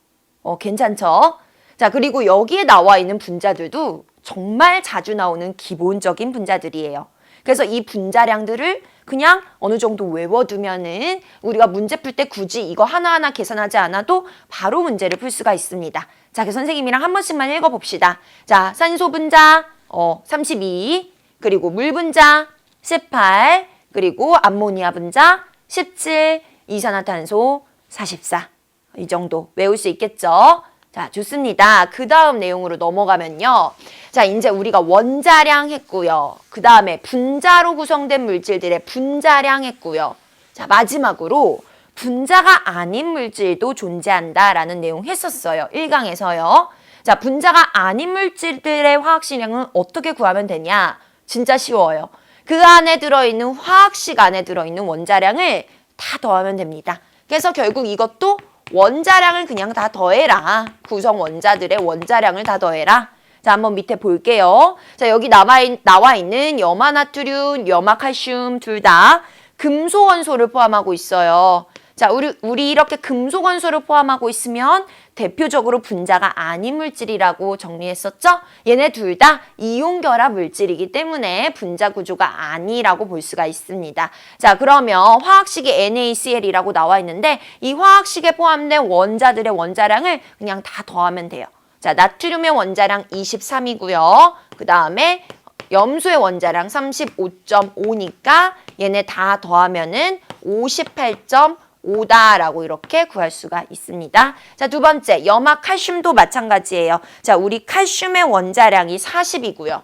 괜찮죠? 자, 그리고 여기에 나와 있는 분자들도 정말 자주 나오는 기본적인 분자들이에요. 그래서 이 분자량들을 그냥 어느 정도 외워두면은 우리가 문제 풀 때 굳이 이거 하나하나 계산하지 않아도 바로 문제를 풀 수가 있습니다. 자, 그 선생님이랑 한 번씩만 읽어봅시다. 자, 산소 분자 32, 그리고 물 분자 18, 그리고 암모니아 분자 17, 이산화탄소 44. 이 정도 외울 수 있겠죠? 자, 좋습니다. 그 다음 내용으로 넘어가면요. 자, 이제 우리가 원자량 했고요. 그 다음에 분자로 구성된 물질들의 분자량 했고요. 자, 마지막으로 분자가 아닌 물질도 존재한다라는 내용 했었어요. 1강에서요. 자, 분자가 아닌 물질들의 화학식량은 어떻게 구하면 되냐? 진짜 쉬워요. 그 안에 들어있는 화학식 안에 들어있는 원자량을 다 더하면 됩니다. 그래서 결국 이것도 원자량을 그냥 다 더해라. 구성 원자들의 원자량을 다 더해라. 자, 한번 밑에 볼게요. 자, 여기 나와 있는 염화나트륨, 염화칼슘 둘 다 금속 원소를 포함하고 있어요. 자, 우리 이렇게 금속 원소를 포함하고 있으면 대표적으로 분자가 아닌 물질이라고 정리했었죠? 얘네 둘 다 이온 결합 물질이기 때문에 분자 구조가 아니라고 볼 수가 있습니다. 자, 그러면 화학식이 NaCl이라고 나와 있는데 이 화학식에 포함된 원자들의 원자량을 그냥 다 더하면 돼요. 자, 나트륨의 원자량 23이고요. 그 다음에 염소의 원자량 35.5니까 얘네 다 더하면은 58.5다라고 이렇게 구할 수가 있습니다. 자, 두 번째, 염화칼슘도 마찬가지예요. 자, 우리 칼슘의 원자량이 40이고요.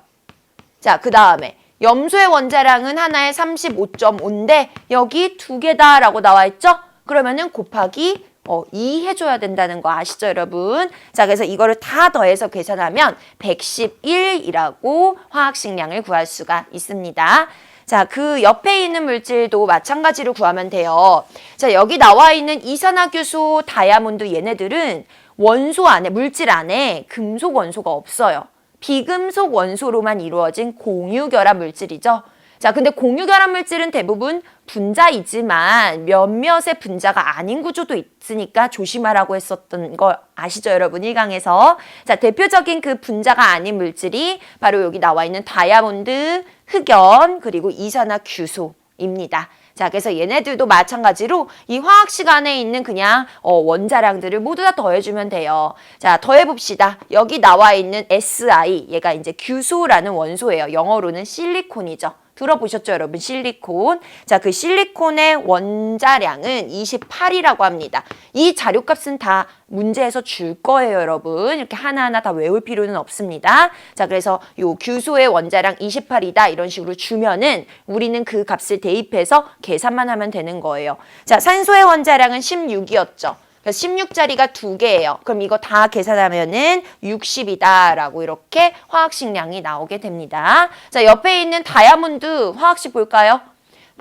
자, 그 다음에 염소의 원자량은 하나에 35.5인데 여기 두 개다라고 나와 있죠? 그러면은 곱하기 2 해줘야 된다는 거 아시죠, 여러분? 자, 그래서 이거를 다 더해서 계산하면 111이라고 화학식량을 구할 수가 있습니다. 자, 그 옆에 있는 물질도 마찬가지로 구하면 돼요. 자, 여기 나와 있는 이산화규소, 다이아몬드 얘네들은 원소 안에, 물질 안에 금속 원소가 없어요. 비금속 원소로만 이루어진 공유결합 물질이죠. 자, 근데 공유결합 물질은 대부분 분자이지만 몇몇의 분자가 아닌 구조도 있으니까 조심하라고 했었던 거 아시죠, 여러분? 1강에서. 자, 대표적인 그 분자가 아닌 물질이 바로 여기 나와 있는 다이아몬드, 흑연, 그리고 이산화규소입니다. 자, 그래서 얘네들도 마찬가지로 이 화학식 안에 있는 그냥 원자량들을 모두 다 더해주면 돼요. 자, 더해봅시다. 여기 나와 있는 Si, 얘가 이제 규소라는 원소예요. 영어로는 실리콘이죠. 들어보셨죠, 여러분? 실리콘. 자, 그 실리콘의 원자량은 28이라고 합니다. 이 자료값은 다 문제에서 줄 거예요, 여러분. 이렇게 하나하나 다 외울 필요는 없습니다. 자, 그래서 요 규소의 원자량 28이다 이런 식으로 주면은 우리는 그 값을 대입해서 계산만 하면 되는 거예요. 자, 산소의 원자량은 16이었죠. 16자리가 2개예요. 그럼 이거 다 계산하면은 60이다라고 이렇게 화학식량이 나오게 됩니다. 자, 옆에 있는 다이아몬드 화학식 볼까요?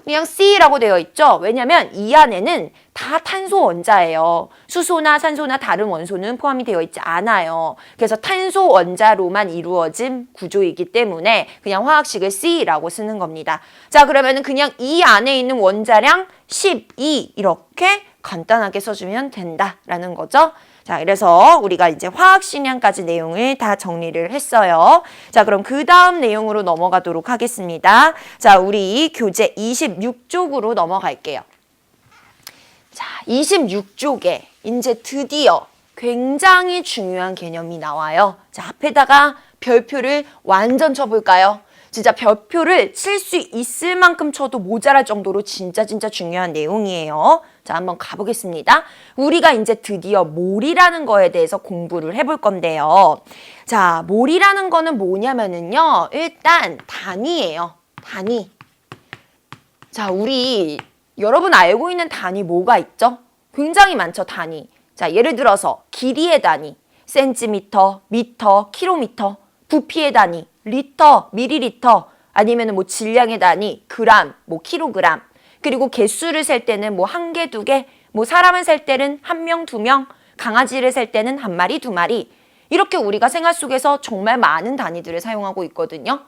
그냥 C라고 되어 있죠. 왜냐면 이 안에는 다 탄소 원자예요. 수소나 산소나 다른 원소는 포함이 되어 있지 않아요. 그래서 탄소 원자로만 이루어진 구조이기 때문에 그냥 화학식을 C라고 쓰는 겁니다. 자, 그러면은 그냥 이 안에 있는 원자량 12 이렇게 간단하게 써주면 된다라는 거죠. 자, 그래서 우리가 이제 화학식량까지 내용을 다 정리를 했어요. 자, 그럼 그 다음 내용으로 넘어가도록 하겠습니다. 자, 우리 교재 26쪽으로 넘어갈게요. 자, 26쪽에 이제 드디어 굉장히 중요한 개념이 나와요. 자, 앞에다가 별표를 완전 쳐볼까요? 진짜 별표를 칠 수 있을 만큼 쳐도 모자랄 정도로 진짜 중요한 내용이에요. 자, 한번 가보겠습니다. 우리가 이제 드디어 몰이라는 거에 대해서 공부를 해볼 건데요. 자, 몰이라는 거는 뭐냐면은요. 일단 단위예요. 단위. 자, 우리 여러분 알고 있는 단위 뭐가 있죠? 굉장히 많죠, 단위. 자, 예를 들어서 길이의 단위, 센티미터, 미터, 킬로미터, 부피의 단위, 리터, 밀리리터, 아니면 뭐 질량의 단위, 그람, 뭐 킬로그램, 그리고 개수를 셀 때는 뭐 1개, 2개, 뭐 사람을 셀 때는 1명, 2명, 강아지를 셀 때는 1마리, 2마리. 이렇게 우리가 생활 속에서 정말 많은 단위들을 사용하고 있거든요.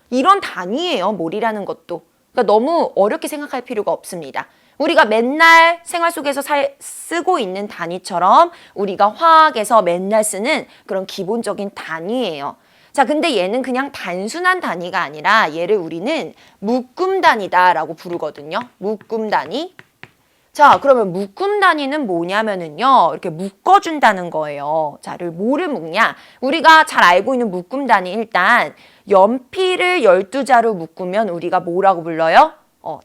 이런 단위예요, 몰이라는 것도. 그러니까 너무 어렵게 생각할 필요가 없습니다. 우리가 맨날 생활 속에서 쓰고 있는 단위처럼 우리가 화학에서 맨날 쓰는 그런 기본적인 단위예요. 자, 근데 얘는 그냥 단순한 단위가 아니라 얘를 우리는 묶음 단위다라고 부르거든요. 묶음 단위. 자, 그러면 묶음 단위는 뭐냐면은요, 이렇게 묶어준다는 거예요. 자, 뭐를 묶냐? 우리가 잘 알고 있는 묶음 단위, 일단 연필을 12자로 묶으면 우리가 뭐라고 불러요?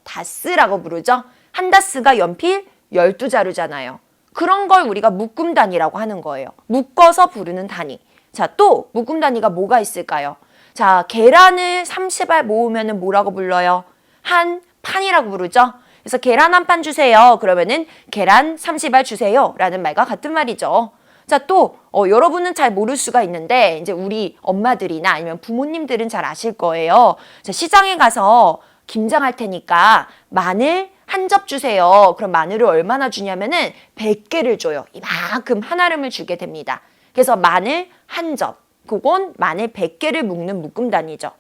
다스라고 부르죠. 한 다스가 연필 12자루잖아요. 그런 걸 우리가 묶음 단위라고 하는 거예요. 묶어서 부르는 단위. 자, 또 묶음 단위가 뭐가 있을까요? 자, 계란을 30알 모으면은 뭐라고 불러요? 한 판이라고 부르죠. 그래서 계란 한 판 주세요. 그러면은 계란 30알 주세요. 라는 말과 같은 말이죠. 자, 또 여러분은 잘 모를 수가 있는데 이제 우리 엄마들이나 아니면 부모님들은 잘 아실 거예요. 자, 시장에 가서 김장할 테니까 마늘 한 접 주세요. 그럼 마늘을 얼마나 주냐면은 100개를 줘요. 이만큼 한 알음을 주게 됩니다. 그래서 마늘 한 접, 그건 마늘 100개를 묶는 묶음 단위죠.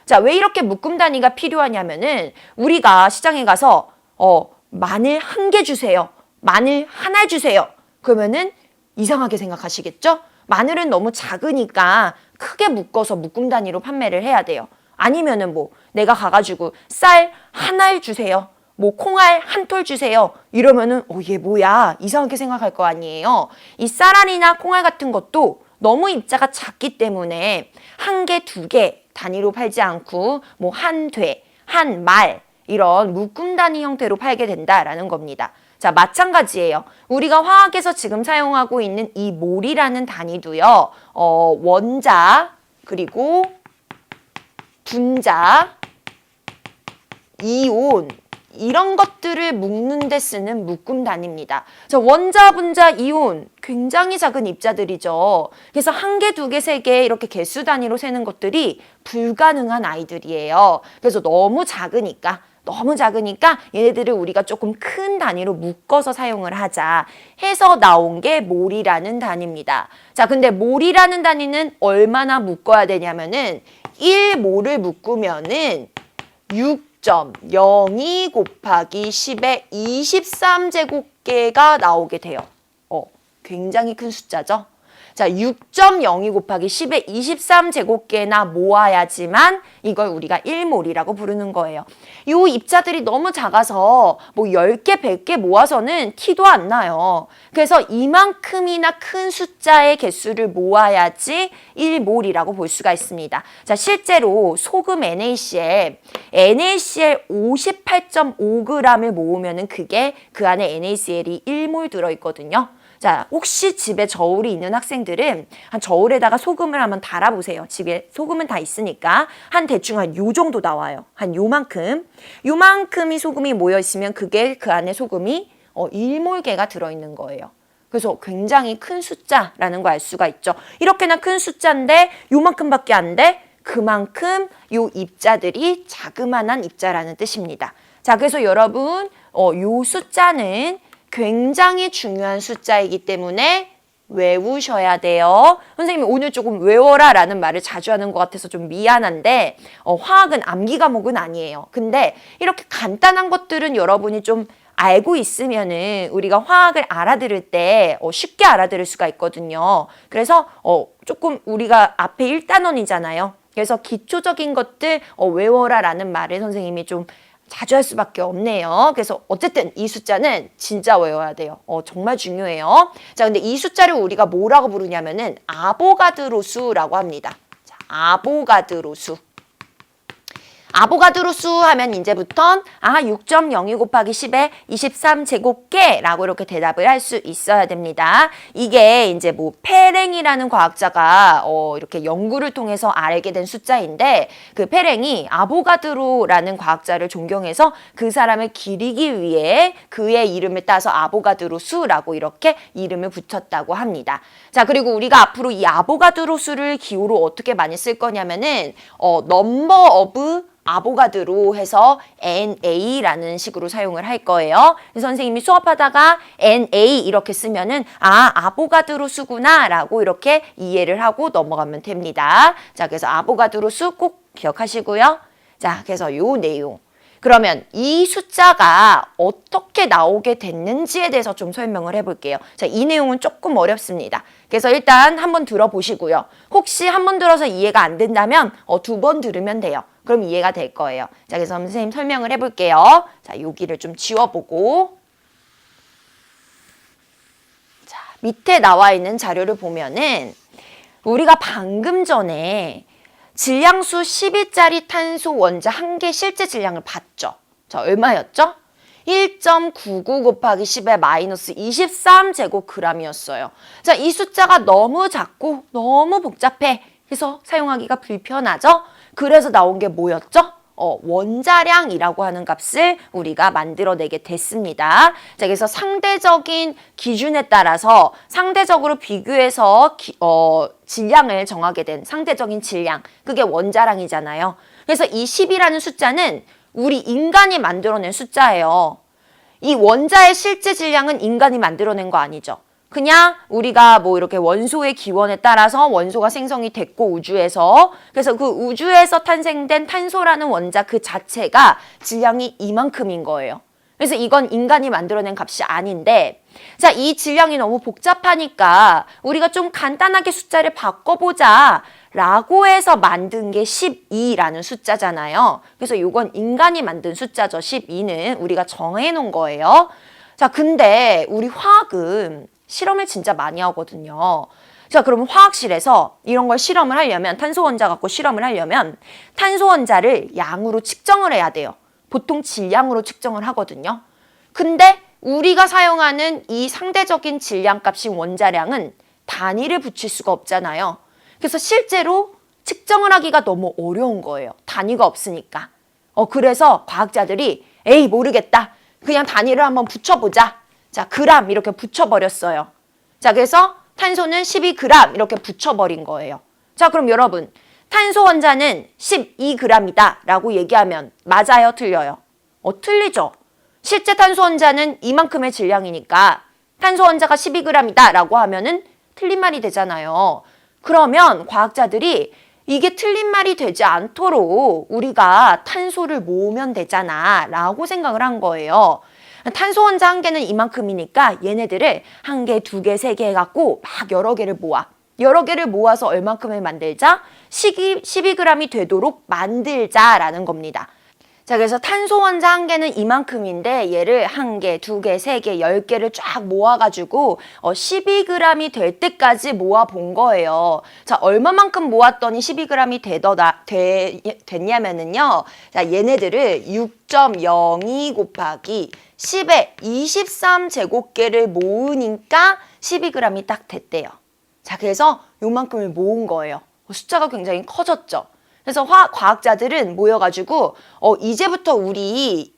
자, 왜 이렇게 묶음 단위가 필요하냐면은 우리가 시장에 가서 마늘 한 개 주세요. 마늘 하나 주세요. 그러면은 이상하게 생각하시겠죠? 마늘은 너무 작으니까 크게 묶어서 묶음 단위로 판매를 해야 돼요. 아니면은 뭐 내가 가가지고 쌀 한 알 주세요. 뭐 콩알 한 톨 주세요. 이러면은 얘 뭐야 이상하게 생각할 거 아니에요. 이 쌀알이나 콩알 같은 것도 너무 입자가 작기 때문에 한 개, 두 개 단위로 팔지 않고 뭐 한 돼, 한 말 이런 묶음 단위 형태로 팔게 된다라는 겁니다. 자, 마찬가지예요. 우리가 화학에서 지금 사용하고 있는 이 몰이라는 단위도요. 원자, 그리고 분자, 이온 이런 것들을 묶는 데 쓰는 묶음 단위입니다. 자, 원자, 분자, 이온 굉장히 작은 입자들이죠. 그래서 한 개, 두 개, 세 개 이렇게 개수 단위로 세는 것들이 불가능한 아이들이에요. 그래서 너무 작으니까 얘네들을 우리가 조금 큰 단위로 묶어서 사용을 하자 해서 나온 게 몰이라는 단위입니다. 자, 근데 몰이라는 단위는 얼마나 묶어야 되냐면은 1몰을 묶으면은 6.02 곱하기 10의 23제곱개가 나오게 돼요. 굉장히 큰 숫자죠. 자, 6.02 곱하기 10의 23제곱개나 모아야지만 이걸 우리가 1몰이라고 부르는 거예요. 이 입자들이 너무 작아서 뭐 10개, 100개 모아서는 티도 안 나요. 그래서 이만큼이나 큰 숫자의 개수를 모아야지 1몰이라고 볼 수가 있습니다. 자, 실제로 소금 NaCl 58.5g을 모으면은 그게 그 안에 NaCl이 1몰 들어있거든요. 자, 혹시 집에 저울이 있는 학생들은 한 저울에다가 소금을 한번 달아보세요. 집에 소금은 다 있으니까 대충 한 요 정도 나와요. 한 요만큼이 소금이 모여 있으면 그게 그 안에 소금이 1몰개가 들어있는 거예요. 그래서 굉장히 큰 숫자라는 거 알 수가 있죠. 이렇게나 큰 숫자인데 요만큼밖에 안 돼? 그만큼 요 입자들이 자그만한 입자라는 뜻입니다. 자, 그래서 여러분 요 숫자는 굉장히 중요한 숫자이기 때문에 외우셔야 돼요. 선생님이 오늘 조금 외워라 라는 말을 자주 하는 것 같아서 좀 미안한데 화학은 암기 과목은 아니에요. 근데 이렇게 간단한 것들은 여러분이 좀 알고 있으면은 우리가 화학을 알아들을 때 쉽게 알아들을 수가 있거든요. 그래서 조금 우리가 앞에 1단원이잖아요. 그래서 기초적인 것들 외워라 라는 말을 선생님이 좀 자주 할 수밖에 없네요. 그래서 어쨌든 이 숫자는 진짜 외워야 돼요. 정말 중요해요. 자, 근데 이 숫자를 우리가 뭐라고 부르냐면은 아보가드로 수라고 합니다. 자, 아보가드로 수. 아보가드로 수 하면 이제부턴 6.02 곱하기 10의 23제곱개라고 이렇게 대답을 할 수 있어야 됩니다. 이게 이제 뭐 페랭이라는 과학자가 이렇게 연구를 통해서 알게 된 숫자인데 그 페랭이 아보가드로라는 과학자를 존경해서 그 사람을 기리기 위해 그의 이름을 따서 아보가드로 수라고 이렇게 이름을 붙였다고 합니다. 자, 그리고 우리가 앞으로 이 아보가드로 수를 기호로 어떻게 많이 쓸 거냐면은 넘버 오브 아보가드로 해서 NA라는 식으로 사용을 할 거예요. 그래서 선생님이 수업하다가 NA 이렇게 쓰면은 아보가드로 수구나 라고 이렇게 이해를 하고 넘어가면 됩니다. 자, 그래서 아보가드로 수 꼭 기억하시고요. 자, 그래서 요 내용. 그러면 이 숫자가 어떻게 나오게 됐는지에 대해서 좀 설명을 해볼게요. 자, 이 내용은 조금 어렵습니다. 그래서 일단 한번 들어보시고요. 혹시 한 번 들어서 이해가 안 된다면 2번 들으면 돼요. 그럼 이해가 될 거예요. 자, 그래서 선생님 설명을 해볼게요. 자, 여기를 좀 지워보고. 자, 밑에 나와 있는 자료를 보면은 우리가 방금 전에 질량수 12짜리 탄소 원자 한 개 실제 질량을 봤죠. 자, 얼마였죠? 1.99 곱하기 10의 마이너스 23제곱g이었어요. 자, 이 숫자가 너무 작고 너무 복잡해. 그래서 사용하기가 불편하죠? 그래서 나온 게 뭐였죠? 원자량이라고 하는 값을 우리가 만들어내게 됐습니다. 자, 그래서 상대적인 기준에 따라서 상대적으로 비교해서 질량을 정하게 된 상대적인 질량, 그게 원자량이잖아요. 그래서 이 10이라는 숫자는 우리 인간이 만들어낸 숫자예요. 이 원자의 실제 질량은 인간이 만들어낸 거 아니죠. 그냥 우리가 뭐 이렇게 원소의 기원에 따라서 원소가 생성이 됐고 우주에서, 그래서 그 우주에서 탄생된 탄소라는 원자 그 자체가 질량이 이만큼인 거예요. 그래서 이건 인간이 만들어낸 값이 아닌데, 자, 이 질량이 너무 복잡하니까 우리가 좀 간단하게 숫자를 바꿔보자 라고 해서 만든 게 12라는 숫자잖아요. 그래서 이건 인간이 만든 숫자죠. 12는 우리가 정해놓은 거예요. 자, 근데 우리 화학은 실험을 진짜 많이 하거든요. 자, 그러면 화학실에서 이런 걸 실험을 하려면, 탄소 원자 갖고 실험을 하려면 탄소 원자를 양으로 측정을 해야 돼요. 보통 질량으로 측정을 하거든요. 근데 우리가 사용하는 이 상대적인 질량값인 원자량은 단위를 붙일 수가 없잖아요. 그래서 실제로 측정을 하기가 너무 어려운 거예요. 단위가 없으니까. 그래서 과학자들이 에이, 모르겠다. 그냥 단위를 한번 붙여보자. 자, 그람 이렇게 붙여버렸어요. 자, 그래서 탄소는 12g 이렇게 붙여버린 거예요. 자, 그럼 여러분, 탄소 원자는 12g이다 라고 얘기하면 맞아요, 틀려요? 틀리죠. 실제 탄소 원자는 이만큼의 질량이니까 탄소 원자가 12g이다 라고 하면은 틀린 말이 되잖아요. 그러면 과학자들이 이게 틀린 말이 되지 않도록 우리가 탄소를 모으면 되잖아 라고 생각을 한 거예요. 탄소 원자 한 개는 이만큼이니까 얘네들을 한 개, 두 개, 세 개 해갖고 막 여러 개를 모아. 여러 개를 모아서 얼만큼을 만들자? 12g이 되도록 만들자라는 겁니다. 자, 그래서 탄소 원자 한 개는 이만큼인데 얘를 한 개, 두 개, 세 개, 10개를 쫙 모아가지고 12g이 될 때까지 모아본 거예요. 자, 얼마만큼 모았더니 12g이 됐냐면은요. 자, 얘네들을 6.02 곱하기 10의 23제곱계를 모으니까 12g이 딱 됐대요. 자, 그래서 요만큼을 모은 거예요. 숫자가 굉장히 커졌죠. 그래서 과학자들은 모여가지고 이제부터 우리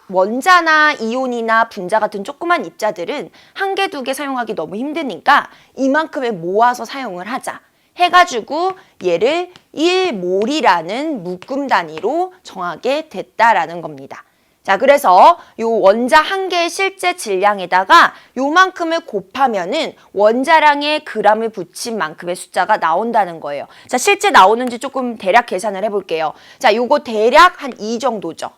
원자나 이온이나 분자 같은 조그만 입자들은 한 개, 두 개 사용하기 너무 힘드니까 이만큼을 모아서 사용을 하자 해가지고 얘를 1몰이라는 묶음 단위로 정하게 됐다라는 겁니다. 자, 그래서 요 원자 한 개의 실제 질량에다가 요만큼을 곱하면은 원자량의 g을 붙인 만큼의 숫자가 나온다는 거예요. 자, 실제 나오는지 조금 대략 계산을 해볼게요. 자, 요거 대략 한 2 정도죠.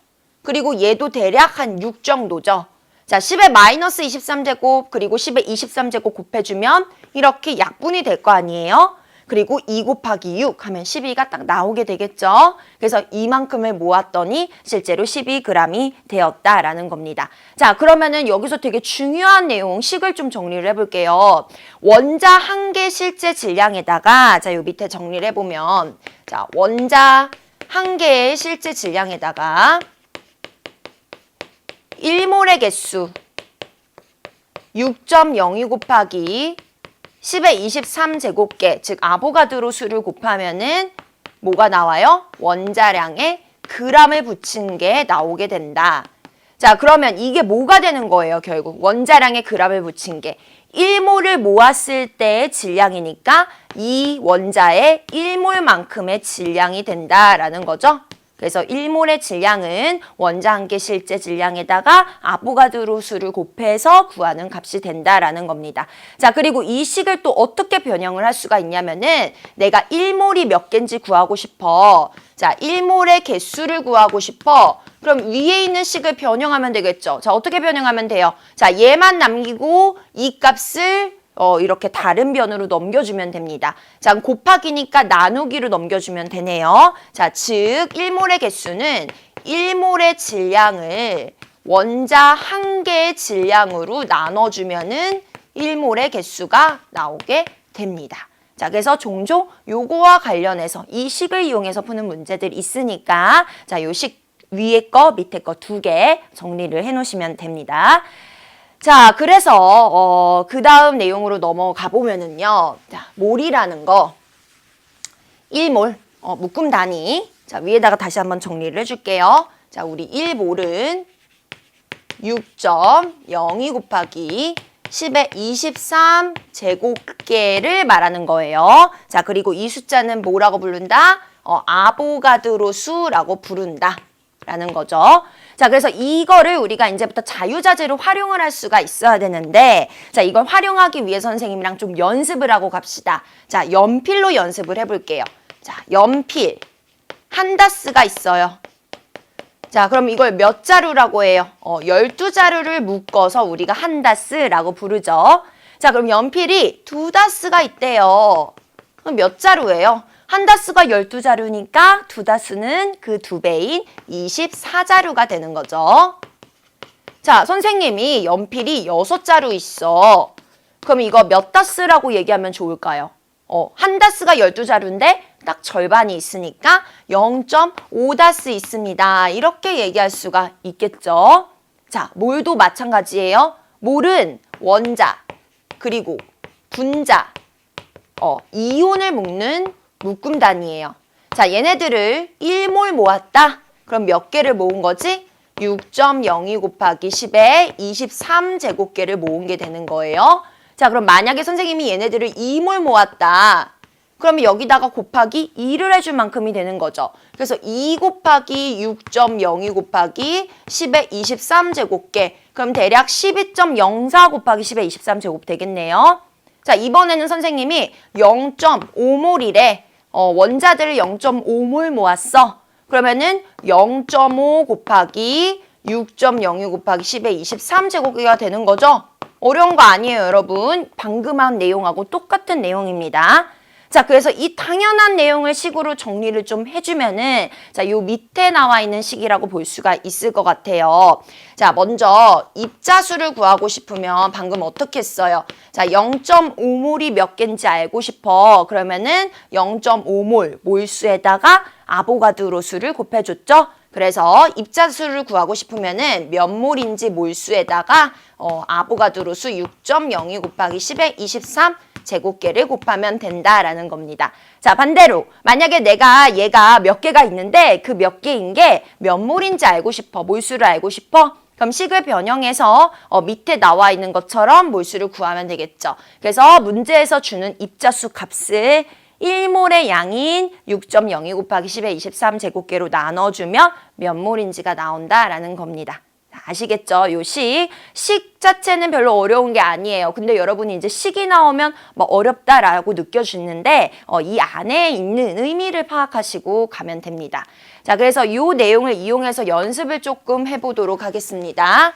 그리고 얘도 대략 한 6 정도죠. 자, 10의 마이너스 23제곱 그리고 10의 23제곱 곱해주면 이렇게 약분이 될 거 아니에요? 그리고 2 곱하기 6 하면 12가 딱 나오게 되겠죠. 그래서 이만큼을 모았더니 실제로 12g이 되었다라는 겁니다. 자, 그러면은 여기서 되게 중요한 내용, 식을 좀 정리를 해볼게요. 원자 한 개 실제 질량에다가, 자, 요 밑에 정리를 해보면, 자, 원자 한 개의 실제 질량에다가 1몰의 개수 6.02 곱하기 10의 23제곱계, 즉 아보가드로 수를 곱하면은 뭐가 나와요? 원자량의 g을 붙인 게 나오게 된다. 자, 그러면 이게 뭐가 되는 거예요, 결국? 원자량의 g을 붙인 게. 1몰을 모았을 때의 질량이니까 이 원자의 1몰만큼의 질량이 된다라는 거죠. 그래서 1몰의 질량은 원자 한 개 실제 질량에다가 아보가드로 수를 곱해서 구하는 값이 된다라는 겁니다. 자, 그리고 이 식을 또 어떻게 변형을 할 수가 있냐면은 내가 1몰이 몇 개인지 구하고 싶어. 자, 1몰의 개수를 구하고 싶어. 그럼 위에 있는 식을 변형하면 되겠죠. 자, 어떻게 변형하면 돼요? 자, 얘만 남기고 이 값을 이렇게 다른 변으로 넘겨주면 됩니다. 자, 곱하기니까 나누기로 넘겨주면 되네요. 자, 즉 1몰의 개수는 1몰의 질량을 원자 한 개의 질량으로 나눠주면은 1몰의 개수가 나오게 됩니다. 자, 그래서 종종 요거와 관련해서 이 식을 이용해서 푸는 문제들이 있으니까 자, 요 식 위에 거 밑에 거 두 개 정리를 해 놓으시면 됩니다. 자, 그래서 그 다음 내용으로 넘어가 보면은요. 자, 몰이라는 거 1몰 묶음 단위. 자, 위에다가 다시 한번 정리를 해줄게요. 자, 우리 1몰은 6.02 곱하기 10의 23 제곱계를 말하는 거예요. 자, 그리고 이 숫자는 뭐라고 부른다? 아보가드로 수라고 부른다. 라는 거죠. 자, 그래서 이거를 우리가 이제부터 자유자재로 활용을 할 수가 있어야 되는데, 자, 이걸 활용하기 위해 선생님이랑 좀 연습을 하고 갑시다. 자, 연필로 연습을 해볼게요. 자, 연필 한 다스가 있어요. 자, 그럼 이걸 몇 자루라고 해요? 12자루를 묶어서 우리가 한 다스라고 부르죠. 자, 그럼 연필이 두 다스가 있대요. 그럼 몇 자루예요? 한 다스가 12자루니까 두 다스는 그 두 배인 24자루가 되는 거죠. 자, 선생님이 연필이 6자루 있어. 그럼 이거 몇 다스라고 얘기하면 좋을까요? 한 다스가 12자루인데 딱 절반이 있으니까 0.5다스 있습니다. 이렇게 얘기할 수가 있겠죠. 자, 몰도 마찬가지예요. 몰은 원자, 그리고 분자, 이온을 묶는 묶음 단위예요. 자, 얘네들을 1몰 모았다. 그럼 몇 개를 모은 거지? 6.02 곱하기 10의 23 제곱계를 모은 게 되는 거예요. 자, 그럼 만약에 선생님이 얘네들을 2몰 모았다. 그러면 여기다가 곱하기 2를 해줄 만큼이 되는 거죠. 그래서 2 곱하기 6.02 곱하기 10의 23 제곱계. 그럼 대략 12.04 곱하기 10의 23 제곱 되겠네요. 자, 이번에는 선생님이 0.5몰이래. 원자들을 0.5몰 모았어. 그러면은 0.5 곱하기 6.02 곱하기 10의 23 제곱계가 되는 거죠. 어려운 거 아니에요, 여러분. 방금 한 내용하고 똑같은 내용입니다. 자, 그래서 이 당연한 내용을 식으로 정리를 좀 해주면은 자, 요 밑에 나와 있는 식이라고 볼 수가 있을 것 같아요. 자, 먼저 입자수를 구하고 싶으면 방금 어떻게 했어요? 자, 0.5몰이 몇 개인지 알고 싶어. 그러면은 0.5몰 몰수에다가 아보가드로 수를 곱해줬죠. 그래서 입자수를 구하고 싶으면은 몇 몰인지 몰수에다가 아보가드로 수 6.02 곱하기 10의 23 제곱계를 곱하면 된다라는 겁니다. 자, 반대로 만약에 얘가 몇 개가 있는데 그 몇 개인 게 몇 몰인지 알고 싶어. 몰수를 알고 싶어. 그럼 식을 변형해서 밑에 나와 있는 것처럼 몰수를 구하면 되겠죠. 그래서 문제에서 주는 입자수 값을 1몰의 양인 6.02 곱하기 10의 23 제곱계로 나눠주면 몇 몰인지가 나온다라는 겁니다. 아시겠죠? 요 식 자체는 별로 어려운 게 아니에요. 근데 여러분이 이제 식이 나오면 뭐 어렵다라고 느껴지는데 이 안에 있는 의미를 파악하시고 가면 됩니다. 자, 그래서 요 내용을 이용해서 연습을 조금 해보도록 하겠습니다.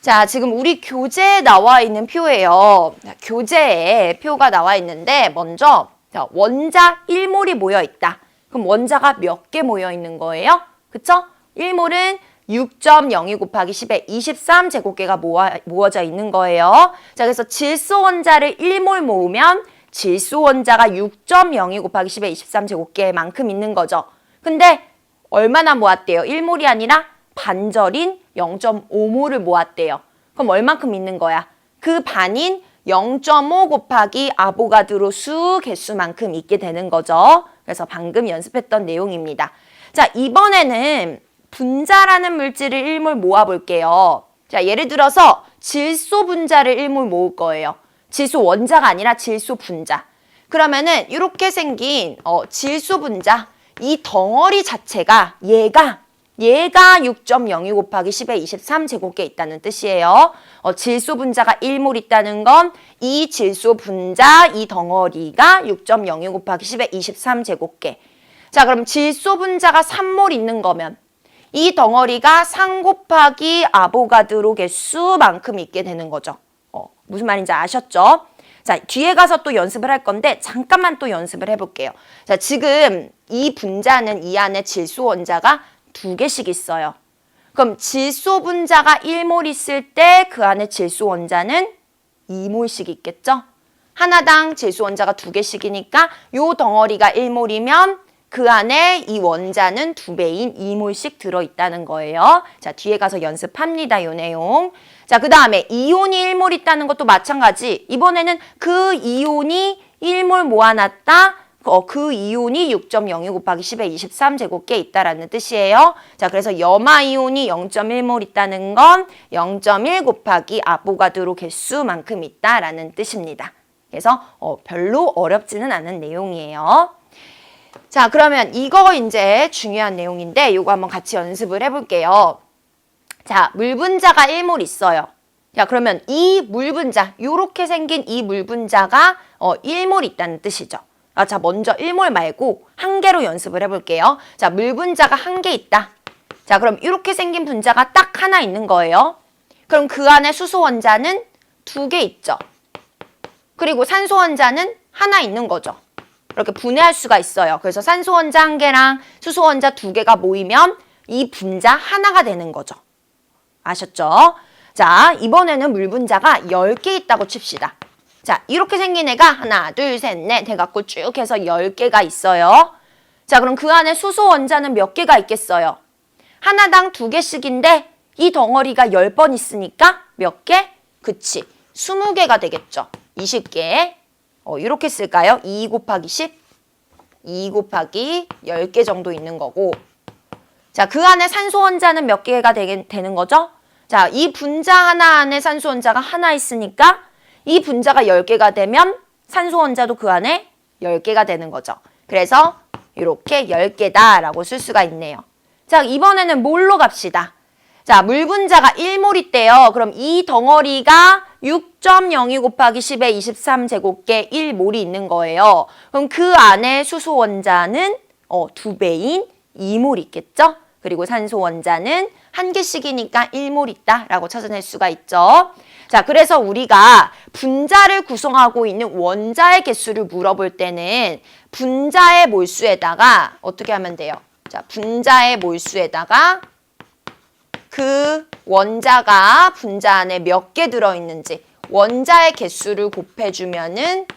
자, 지금 우리 교재에 나와 있는 표예요. 교재에 표가 나와 있는데 먼저 원자 1몰이 모여 있다. 그럼 원자가 몇 개 모여 있는 거예요? 그쵸? 1몰은 6.02 곱하기 10의 23 제곱계가 모아져 있는 거예요. 자, 그래서 질소 원자를 1몰 모으면 질소 원자가 6.02 곱하기 10의 23 제곱계만큼 있는 거죠. 근데 얼마나 모았대요? 1몰이 아니라 반절인 0.5몰을 모았대요. 그럼 얼만큼 있는 거야? 그 반인 0.5 곱하기 아보가드로 수 개수만큼 있게 되는 거죠. 그래서 방금 연습했던 내용입니다. 자, 이번에는 분자라는 물질을 1몰 모아볼게요. 자, 예를 들어서 질소 분자를 1몰 모을 거예요. 질소 원자가 아니라 질소 분자. 그러면은 이렇게 생긴 질소 분자 이 덩어리 자체가 얘가 6.02 곱하기 10의 23제곱계 있다는 뜻이에요. 질소 분자가 1몰 있다는 건 이 질소 분자 이 덩어리가 6.02 곱하기 10의 23제곱계. 자, 그럼 질소 분자가 3몰 있는 거면 이 덩어리가 3 곱하기 아보가드로 개수만큼 있게 되는 거죠. 무슨 말인지 아셨죠? 자, 뒤에 가서 또 연습을 할 건데 잠깐만 또 연습을 해볼게요. 자, 지금 이 분자는 이 안에 질소 원자가 2개씩 있어요. 그럼 질소 분자가 1몰 있을 때 그 안에 질소 원자는 2몰씩 있겠죠? 하나당 질소 원자가 2개씩이니까 요 덩어리가 1몰이면 그 안에 이 원자는 2배인 2몰씩 들어있다는 거예요. 자, 뒤에 가서 연습합니다, 요 내용. 자, 그 다음에 이온이 1몰 있다는 것도 마찬가지. 이번에는 그 이온이 1몰 모아놨다. 그 이온이 6.02 곱하기 10의 23제곱계 있다라는 뜻이에요. 자, 그래서 염화이온이 0.1몰 있다는 건 0.1 곱하기 아보가드로 개수만큼 있다라는 뜻입니다. 그래서 별로 어렵지는 않은 내용이에요. 자, 그러면 이거 이제 중요한 내용인데 이거 한번 같이 연습을 해볼게요. 자, 물 분자가 1몰 있어요. 자, 그러면 이 물 분자, 요렇게 생긴 이 물 분자가 1몰 있다는 뜻이죠. 자, 먼저 1몰 말고 한 개로 연습을 해볼게요. 자, 물 분자가 1개 있다. 자, 그럼 이렇게 생긴 분자가 딱 하나 있는 거예요. 그럼 그 안에 수소 원자는 2개 있죠. 그리고 산소 원자는 하나 있는 거죠. 이렇게 분해할 수가 있어요. 그래서 산소 원자 1개랑 수소 원자 2개가 모이면 이 분자 하나가 되는 거죠. 아셨죠? 자, 이번에는 물 분자가 10개 있다고 칩시다. 자, 이렇게 생긴 애가 하나, 둘, 셋, 넷 해갖고 쭉 해서 10개가 있어요. 자, 그럼 그 안에 수소 원자는 몇 개가 있겠어요? 하나당 2개씩인데 이 덩어리가 10번 있으니까 몇 개? 그치, 20개가 되겠죠. 20개. 이렇게 쓸까요? 2 곱하기 10? 2 곱하기 10개 정도 있는 거고. 자, 그 안에 산소 원자는 몇 개가 되는 거죠? 자, 이 분자 하나 안에 산소 원자가 하나 있으니까 이 분자가 10개가 되면 산소 원자도 그 안에 10개가 되는 거죠. 그래서 이렇게 10개다라고 쓸 수가 있네요. 자, 이번에는 몰로 갑시다. 자, 물 분자가 1몰 있대요. 그럼 이 덩어리가 6.02 곱하기 10의 23제곱계 1몰이 있는 거예요. 그럼 그 안에 수소 원자는 2배인 2몰 있겠죠? 그리고 산소 원자는 1개씩이니까 1몰 있다라고 찾아낼 수가 있죠. 자, 그래서 우리가 분자를 구성하고 있는 원자의 개수를 물어볼 때는 분자의 몰수에다가 어떻게 하면 돼요? 자, 분자의 몰수에다가 그 원자가 분자 안에 몇 개 들어있는지 원자의 개수를 곱해주면은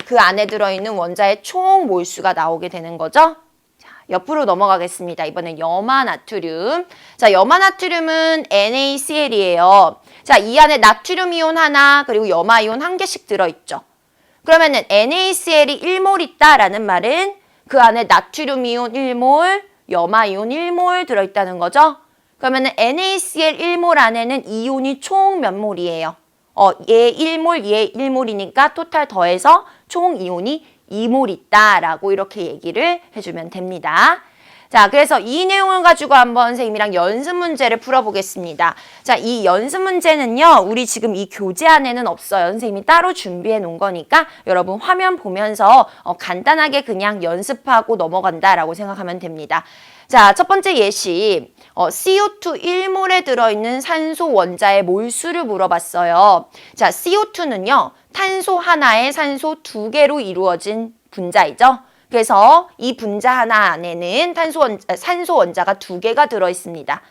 그 안에 들어있는 원자의 총 몰수가 나오게 되는 거죠. 자, 옆으로 넘어가겠습니다. 이번엔 염화나트륨. 자, 염화나트륨은 NaCl이에요. 자, 이 안에 나트륨 이온 하나 그리고 염화이온 1개씩 들어있죠. 그러면은 NaCl이 1몰 있다라는 말은 그 안에 나트륨 이온 1몰, 염화이온 1몰 들어있다는 거죠. 그러면은 NaCl 1몰 안에는 이온이 총 몇 몰이에요? 얘 1몰, 얘 1몰이니까 토탈 더해서 총 이온이 2몰 있다라고 이렇게 얘기를 해주면 됩니다. 자, 그래서 이 내용을 가지고 한번 선생님이랑 연습 문제를 풀어보겠습니다. 자, 이 연습 문제는요, 우리 지금 이 교재 안에는 없어요. 선생님이 따로 준비해 놓은 거니까 여러분 화면 보면서 간단하게 그냥 연습하고 넘어간다라고 생각하면 됩니다. 자, 첫 번째 예시. CO2 1몰에 들어있는 산소 원자의 몰수를 물어봤어요. 자, CO2는요, 탄소 하나에 산소 2개로 이루어진 분자이죠. 그래서 이 분자 하나 안에는 산소 원자가 2개가 들어있습니다.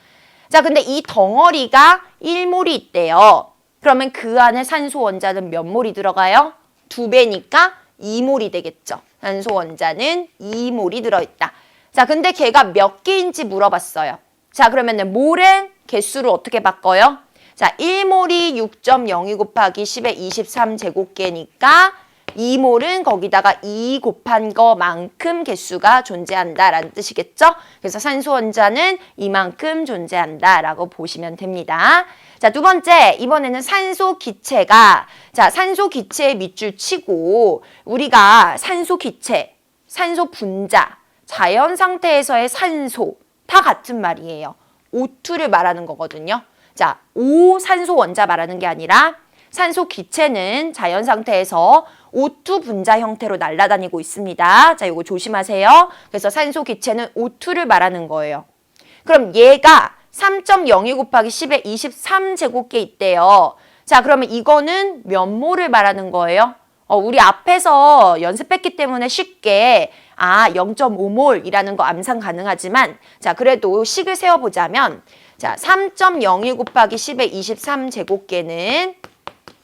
자, 근데 이 덩어리가 1몰이 있대요. 그러면 그 안에 산소 원자는 몇 몰이 들어가요? 2배니까 2몰이 되겠죠. 산소 원자는 2몰이 들어있다. 자, 근데 걔가 몇 개인지 물어봤어요. 자, 그러면은 몰은 개수를 어떻게 바꿔요? 자, 1몰이 6.02 곱하기 10의 23제곱계니까 2몰은 거기다가 2 곱한 거만큼 개수가 존재한다라는 뜻이겠죠? 그래서 산소 원자는 이만큼 존재한다라고 보시면 됩니다. 자, 두 번째, 이번에는 산소 기체가, 자, 산소 기체의 밑줄 치고 우리가 산소 기체, 산소 분자, 자연 상태에서의 산소 다 같은 말이에요. O2를 말하는 거거든요. 자, O 산소 원자 말하는 게 아니라 산소 기체는 자연 상태에서 O2 분자 형태로 날아다니고 있습니다. 자, 이거 조심하세요. 그래서 산소 기체는 O2를 말하는 거예요. 그럼 얘가 3.02 곱하기 10의 23제곱계 있대요. 자, 그러면 이거는 몇 몰을 말하는 거예요? 우리 앞에서 연습했기 때문에 쉽게 0.5몰이라는 거 암산 가능하지만 자, 그래도 식을 세워보자면 자, 3.02 곱하기 10의 23제곱계는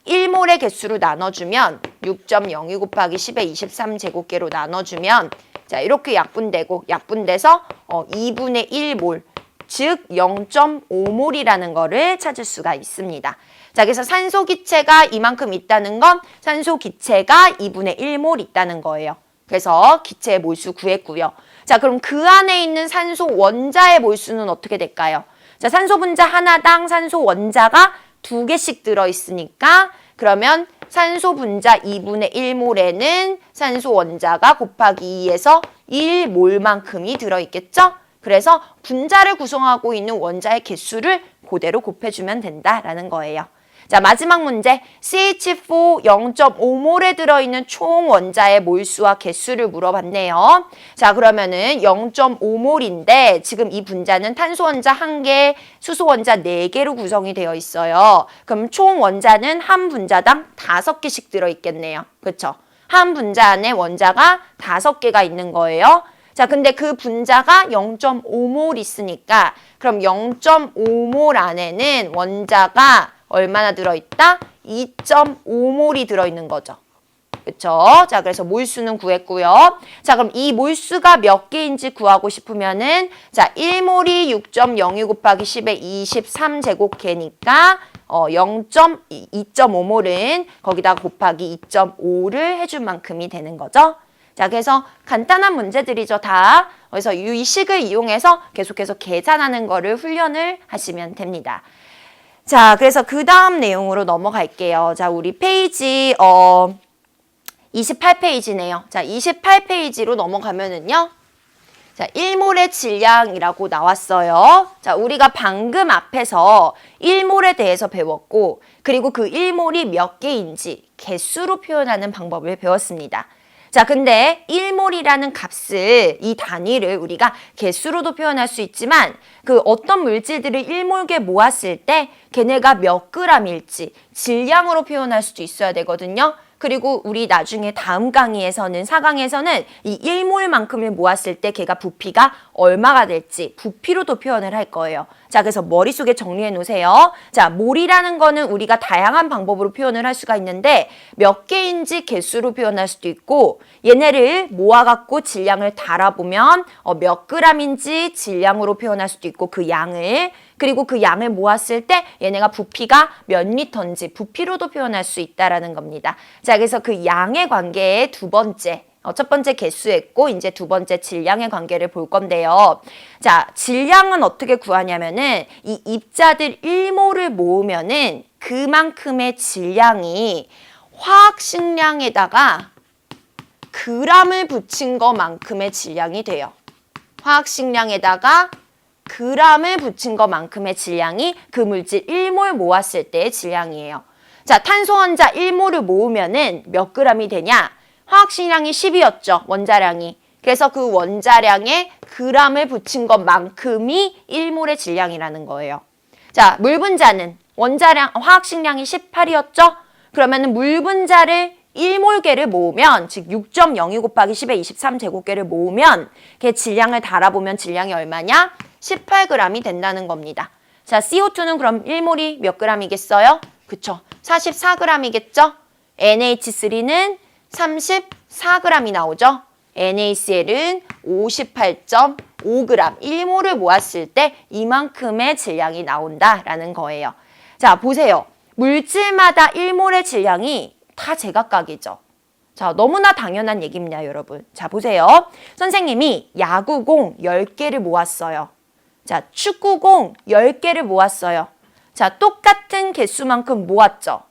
1몰의 개수로 나눠주면 6.02 곱하기 10의 23제곱계로 나눠주면 자, 이렇게 약분돼서 2분의 1몰 즉 0.5몰이라는 거를 찾을 수가 있습니다. 자, 그래서 산소 기체가 이만큼 있다는 건 산소 기체가 2분의 1몰 있다는 거예요. 그래서 기체의 몰수 구했고요. 자, 그럼 그 안에 있는 산소 원자의 몰수는 어떻게 될까요? 자, 산소 분자 하나당 산소 원자가 2개씩 들어있으니까 그러면 산소 분자 2분의 1몰에는 산소 원자가 곱하기 2에서 1몰만큼이 들어있겠죠? 그래서 분자를 구성하고 있는 원자의 개수를 그대로 곱해주면 된다라는 거예요. 자, 마지막 문제. CH4 0.5몰에 들어있는 총 원자의 몰수와 개수를 물어봤네요. 자, 그러면은 0.5몰인데 지금 이 분자는 탄소 원자 1개, 수소 원자 4개로 구성이 되어 있어요. 그럼 총 원자는 한 분자당 5개씩 들어있겠네요. 그렇죠? 한 분자 안에 원자가 5개가 있는 거예요. 자, 근데 그 분자가 0.5몰 있으니까 그럼 0.5몰 안에는 원자가 얼마나 들어있다? 2.5몰이 들어있는 거죠. 그쵸? 자, 그래서 몰수는 구했고요. 자, 그럼 이 몰수가 몇 개인지 구하고 싶으면은 자, 1몰이 6.02 곱하기 10의 23제곱계니까 2.5몰은 거기다 곱하기 2.5를 해준 만큼이 되는 거죠. 자, 그래서 간단한 문제들이죠, 다. 그래서 이 식을 이용해서 계속해서 계산하는 거를 훈련을 하시면 됩니다. 자, 그래서 그 다음 내용으로 넘어갈게요. 자, 우리 페이지 28페이지네요. 자, 28페이지로 넘어가면은요. 자, 1몰의 질량이라고 나왔어요. 자, 우리가 방금 앞에서 1몰에 대해서 배웠고, 그리고 그 1몰이 몇 개인지 개수로 표현하는 방법을 배웠습니다. 자, 근데 1몰이라는 값을, 이 단위를 우리가 개수로도 표현할 수 있지만 그 어떤 물질들을 1몰계 모았을 때 걔네가 몇 g일지 질량으로 표현할 수도 있어야 되거든요. 그리고 우리 나중에 다음 강의에서는 4강에서는 이 1몰만큼을 모았을 때 걔가 부피가 얼마가 될지 부피로도 표현을 할 거예요. 자, 그래서 머릿속에 정리해 놓으세요. 자, 몰이라는 거는 우리가 다양한 방법으로 표현을 할 수가 있는데 몇 개인지 개수로 표현할 수도 있고 얘네를 모아갖고 질량을 달아보면 몇 g인지 질량으로 표현할 수도 있고 그 양을 그리고 그 양을 모았을 때 얘네가 부피가 몇 리터인지 부피로도 표현할 수 있다라는 겁니다. 자, 그래서 그 양의 관계의 두 번째, 첫 번째 개수했고 이제 두 번째 질량의 관계를 볼 건데요. 자, 질량은 어떻게 구하냐면은 이 입자들 1몰을 모으면은 그만큼의 질량이 화학식량에다가 g을 붙인 것만큼의 질량이 돼요. 화학식량에다가 g을 붙인 것만큼의 질량이 그 물질 1몰 모았을 때의 질량이에요. 자, 탄소 원자 1몰을 모으면은 몇 g이 되냐? 화학식량이 10이었죠, 원자량이. 그래서 그 원자량에 g을 붙인 것만큼이 1몰의 질량이라는 거예요. 자, 물 분자는 화학식량이 18이었죠? 그러면은 물 분자를 1몰계를 모으면, 즉 6.02 곱하기 10의 23제곱계를 모으면 걔 질량을 달아보면 질량이 얼마냐? 18g이 된다는 겁니다. 자, CO2는 그럼 1몰이 몇 g이겠어요? 그쵸? 44g이겠죠? NH3는 34g이 나오죠? NaCl은 58.5g, 1몰을 모았을 때 이만큼의 질량이 나온다라는 거예요. 자, 보세요. 물질마다 1몰의 질량이 다 제각각이죠. 자, 너무나 당연한 얘기입니다, 여러분. 자, 보세요. 선생님이 야구공 10개를 모았어요. 자, 축구공 10개를 모았어요. 자, 똑같은 개수만큼 모았죠.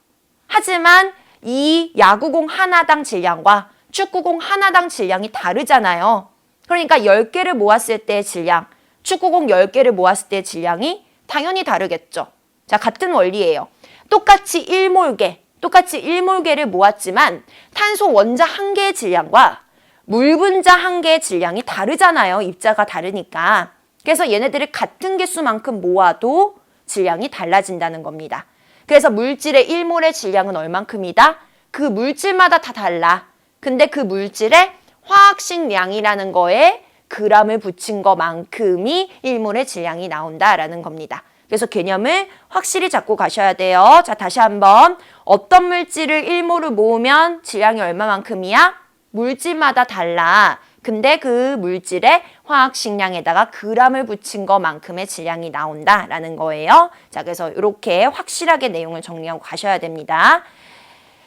하지만 이 야구공 하나당 질량과 축구공 하나당 질량이 다르잖아요. 그러니까 10개를 모았을 때의 질량, 축구공 10개를 모았을 때의 질량이 당연히 다르겠죠. 자, 같은 원리예요. 똑같이 1몰계를 모았지만 탄소 원자 1개의 질량과 물 분자 1개의 질량이 다르잖아요. 입자가 다르니까. 그래서 얘네들을 같은 개수만큼 모아도 질량이 달라진다는 겁니다. 그래서 물질의 1몰의 질량은 얼만큼이다? 그 물질마다 다 달라. 근데 그 물질의 화학식량이라는 거에 g을 붙인 것만큼이 1몰의 질량이 나온다라는 겁니다. 그래서 개념을 확실히 잡고 가셔야 돼요. 자, 다시 한번. 어떤 물질을 1몰을 모으면 질량이 얼마만큼이야? 물질마다 달라. 근데 그 물질의 화학식량에다가 g을 붙인 것만큼의 질량이 나온다라는 거예요. 자, 그래서 이렇게 확실하게 내용을 정리하고 가셔야 됩니다.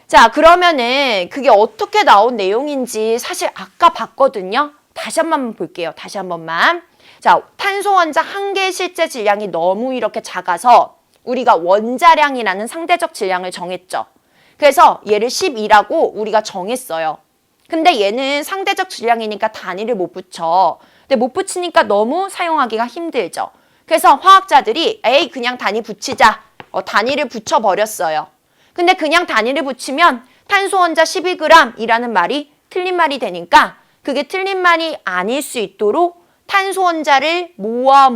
자, 그러면은 그게 어떻게 나온 내용인지 사실 아까 봤거든요. 다시 한 번만 볼게요. 다시 한 번만. 자, 탄소 원자 1개의 실제 질량이 너무 이렇게 작아서 우리가 원자량이라는 상대적 질량을 정했죠. 그래서 얘를 12라고 우리가 정했어요. 근데 얘는 상대적 질량이니까 단위를 못 붙여. 근데 못 붙이니까 너무 사용하기가 힘들죠. 그래서 화학자들이 에이 그냥 단위 붙이자. 단위를 붙여버렸어요. 근데 그냥 단위를 붙이면 탄소 원자 12g이라는 말이 틀린 말이 되니까 그게 틀린 말이 아닐 수 있도록 탄소 원자를 모아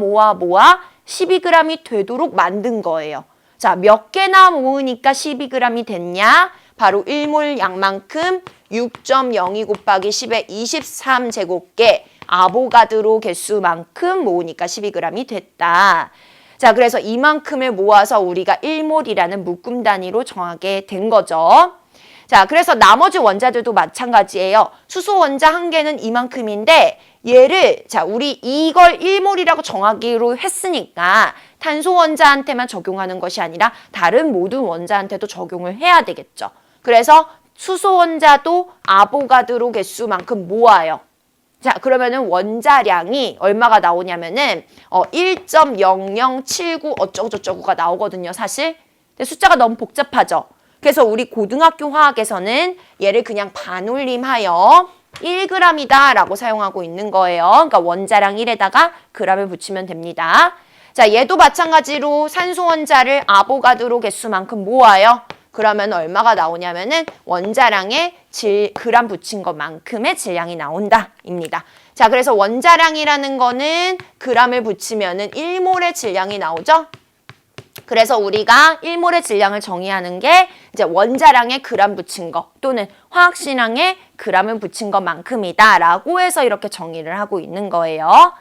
12g이 되도록 만든 거예요. 자, 몇 개나 모으니까 12g이 됐냐? 바로 1몰 양만큼 6.02 곱하기 10의 23제곱개 아보가드로 개수만큼 모으니까 12g이 됐다. 자, 그래서 이만큼을 모아서 우리가 1몰이라는 묶음 단위로 정하게 된 거죠. 자, 그래서 나머지 원자들도 마찬가지예요. 수소 원자 1개는 이만큼인데 얘를 자, 우리 이걸 1몰이라고 정하기로 했으니까 탄소 원자한테만 적용하는 것이 아니라 다른 모든 원자한테도 적용을 해야 되겠죠. 그래서 수소 원자도 아보가드로 개수만큼 모아요. 자, 그러면은 원자량이 얼마가 나오냐면은 1.0079 어쩌고저쩌고가 나오거든요, 사실. 근데 숫자가 너무 복잡하죠. 그래서 우리 고등학교 화학에서는 얘를 그냥 반올림하여 1g이다 라고 사용하고 있는 거예요. 그러니까 원자량 1에다가 g을 붙이면 됩니다. 자, 얘도 마찬가지로 산소 원자를 아보가드로 개수만큼 모아요. 그러면 얼마가 나오냐면은 원자량에 g를 붙인 것만큼의 질량이 나온다입니다. 자, 그래서 원자량이라는 거는 g을 붙이면은 1몰의 질량이 나오죠. 그래서 우리가 1몰의 질량을 정의하는 게 이제 원자량에 g 붙인 거 또는 화학식량에 g을 붙인 것만큼이다 라고 해서 이렇게 정의를 하고 있는 거예요.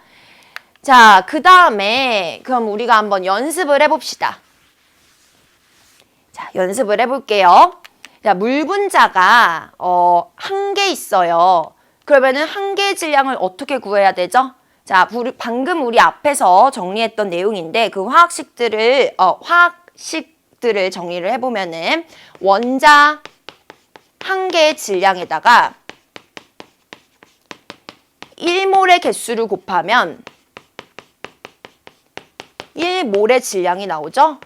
자, 그 다음에 그럼 우리가 한번 연습을 해봅시다. 자, 연습을 해볼게요. 자, 물 분자가 1개 있어요. 그러면은 1개의 질량을 어떻게 구해야 되죠? 자, 방금 우리 앞에서 정리했던 내용인데 그 화학식들을 정리를 해보면은 원자 1개의 질량에다가 1몰의 개수를 곱하면 1몰의 질량이 나오죠?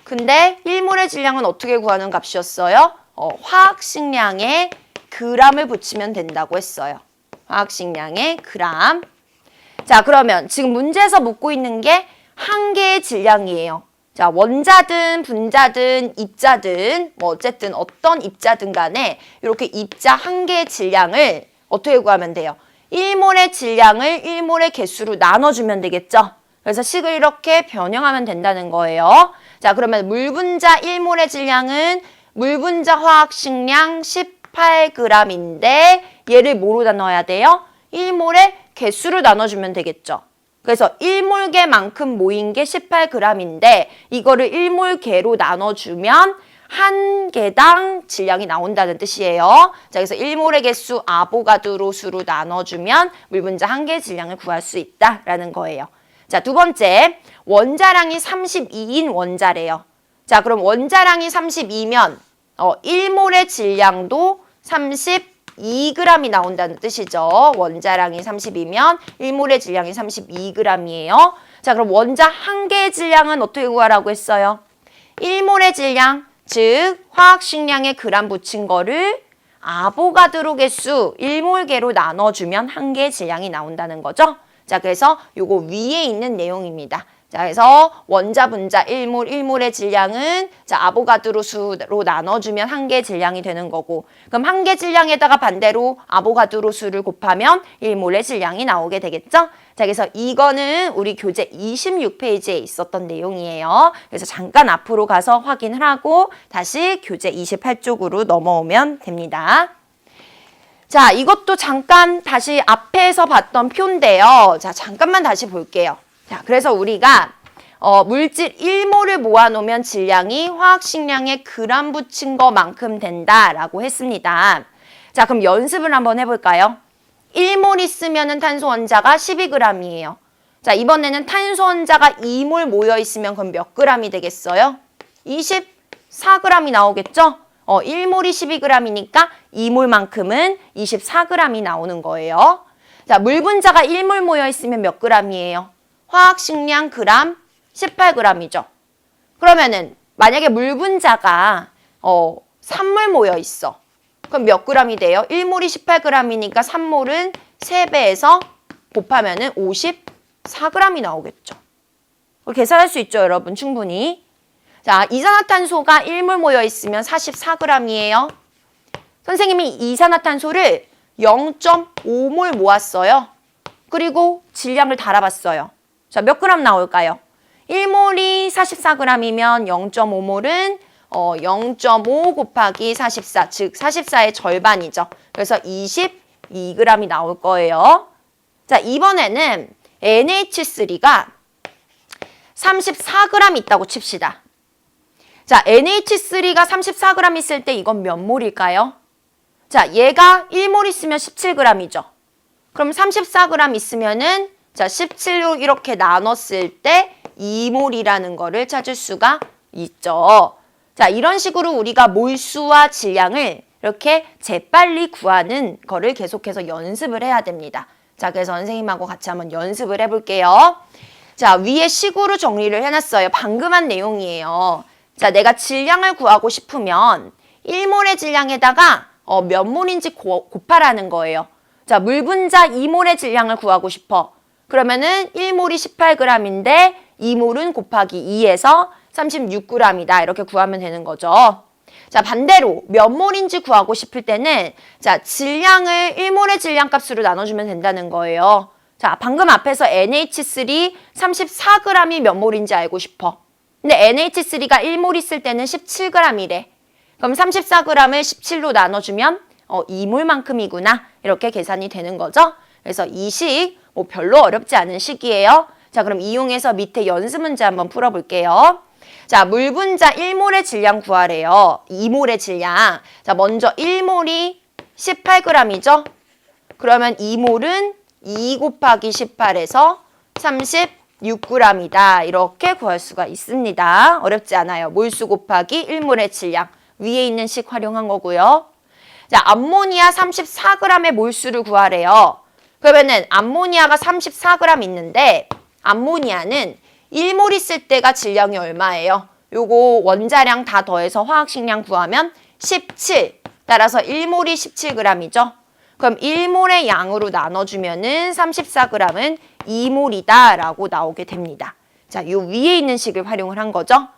근데 1몰의 질량은 어떻게 구하는 값이었어요? 화학식량에 g을 붙이면 된다고 했어요. 화학식량의 g. 자, 그러면 지금 문제에서 묻고 있는 게 1개의 질량이에요. 자, 원자든 분자든 입자든 뭐 어쨌든 어떤 입자든 간에 이렇게 입자 1개의 질량을 어떻게 구하면 돼요? 1몰의 질량을 1몰의 개수로 나눠주면 되겠죠? 그래서 식을 이렇게 변형하면 된다는 거예요. 자, 그러면 물 분자 1몰의 질량은 물 분자 화학식량 18g인데 얘를 뭐로 나눠야 돼요? 1몰의 개수로 나눠주면 되겠죠. 그래서 1몰개만큼 모인 게 18g인데 이거를 1몰개로 나눠주면 한 개당 질량이 나온다는 뜻이에요. 자, 그래서 1몰의 개수 아보가드로 수로 나눠주면 물 분자 1개의 질량을 구할 수 있다라는 거예요. 자, 두 번째, 원자량이 32인 원자래요. 자, 그럼 원자량이 32면 1몰의 질량도 32g이 나온다는 뜻이죠. 원자량이 32면 1몰의 질량이 32g이에요. 자, 그럼 원자 1개의 질량은 어떻게 구하라고 했어요? 1몰의 질량, 즉 화학식량에 g 붙인 거를 아보가드로 개수 1몰계로 나눠주면 한 개의 질량이 나온다는 거죠. 자, 그래서 요거 위에 있는 내용입니다. 자, 그래서 원자, 분자 1몰, 1몰의 질량은 자, 아보가드로 수로 나눠주면 한 개의 질량이 되는 거고, 그럼 한 개 질량에다가 반대로 아보가드로 수를 곱하면 1몰의 질량이 나오게 되겠죠? 자, 그래서 이거는 우리 교재 26페이지에 있었던 내용이에요. 그래서 잠깐 앞으로 가서 확인을 하고 다시 교재 28쪽으로 넘어오면 됩니다. 자, 이것도 잠깐 다시 앞에서 봤던 표인데요. 자, 잠깐만 다시 볼게요. 자, 그래서 우리가 물질 1몰을 모아놓으면 질량이 화학식량에 그람 붙인 것만큼 된다라고 했습니다. 자, 그럼 연습을 한번 해볼까요? 1몰 있으면 탄소 원자가 12g이에요. 자, 이번에는 탄소 원자가 2몰 모여있으면 그럼 몇 g이 되겠어요? 24g이 나오겠죠? 1몰이 12g이니까 2몰만큼은 24g이 나오는 거예요. 자, 물 분자가 1몰 모여있으면 몇 g이에요? 화학식량 그람 18g이죠. 그러면은 만약에 물 분자가 3몰 모여 있어. 그럼 몇 g이 돼요? 1몰이 18g이니까 3몰은 3배에서 곱하면은 54g이 나오겠죠. 계산할 수 있죠, 여러분, 충분히. 자, 이산화탄소가 1몰 모여 있으면 44g이에요. 선생님이 이산화탄소를 0.5몰 모았어요. 그리고 질량을 달아봤어요. 자, 몇 그램 나올까요? 1몰이 44g이면 0.5몰은 0.5 곱하기 44, 즉 44의 절반이죠. 그래서 22g이 나올 거예요. 자, 이번에는 NH3가 34g 있다고 칩시다. 자, NH3가 34g 있을 때 이건 몇 몰일까요? 자, 얘가 1몰 있으면 17g이죠. 그럼 34g 있으면은 자, 17로 이렇게 나눴을 때 2몰이라는 거를 찾을 수가 있죠. 자, 이런 식으로 우리가 몰수와 질량을 이렇게 재빨리 구하는 거를 계속해서 연습을 해야 됩니다. 자, 그래서 선생님하고 같이 한번 연습을 해볼게요. 자, 위에 식으로 정리를 해놨어요. 방금 한 내용이에요. 자, 내가 질량을 구하고 싶으면 1몰의 질량에다가 몇 몰인지 곱하라는 거예요. 자, 물 분자 2몰의 질량을 구하고 싶어. 그러면은 1몰이 18g인데 2몰은 곱하기 2에서 36g이다. 이렇게 구하면 되는 거죠. 자, 반대로 몇 몰인지 구하고 싶을 때는 자, 질량을 1몰의 질량값으로 나눠주면 된다는 거예요. 자, 방금 앞에서 NH3 34g이 몇 몰인지 알고 싶어. 근데 NH3가 1몰 있을 때는 17g이래. 그럼 34g을 17로 나눠주면 2몰만큼이구나. 이렇게 계산이 되는 거죠. 그래서 이 식 별로 어렵지 않은 식이에요. 자, 그럼 이용해서 밑에 연습 문제 한번 풀어볼게요. 자, 물 분자 1몰의 질량 구하래요. 2몰의 질량. 자, 먼저 1몰이 18g이죠. 그러면 2몰은 2 곱하기 18에서 36g이다. 이렇게 구할 수가 있습니다. 어렵지 않아요. 몰수 곱하기 1몰의 질량. 위에 있는 식 활용한 거고요. 자, 암모니아 34g의 몰수를 구하래요. 그러면은 암모니아가 34g 있는데 암모니아는 1몰 있을 때가 질량이 얼마예요? 요거 원자량 다 더해서 화학식량 구하면 17. 따라서 1몰이 17g이죠. 그럼 1몰의 양으로 나눠주면은 34g은 2몰이다 라고 나오게 됩니다. 자, 요 위에 있는 식을 활용을 한 거죠.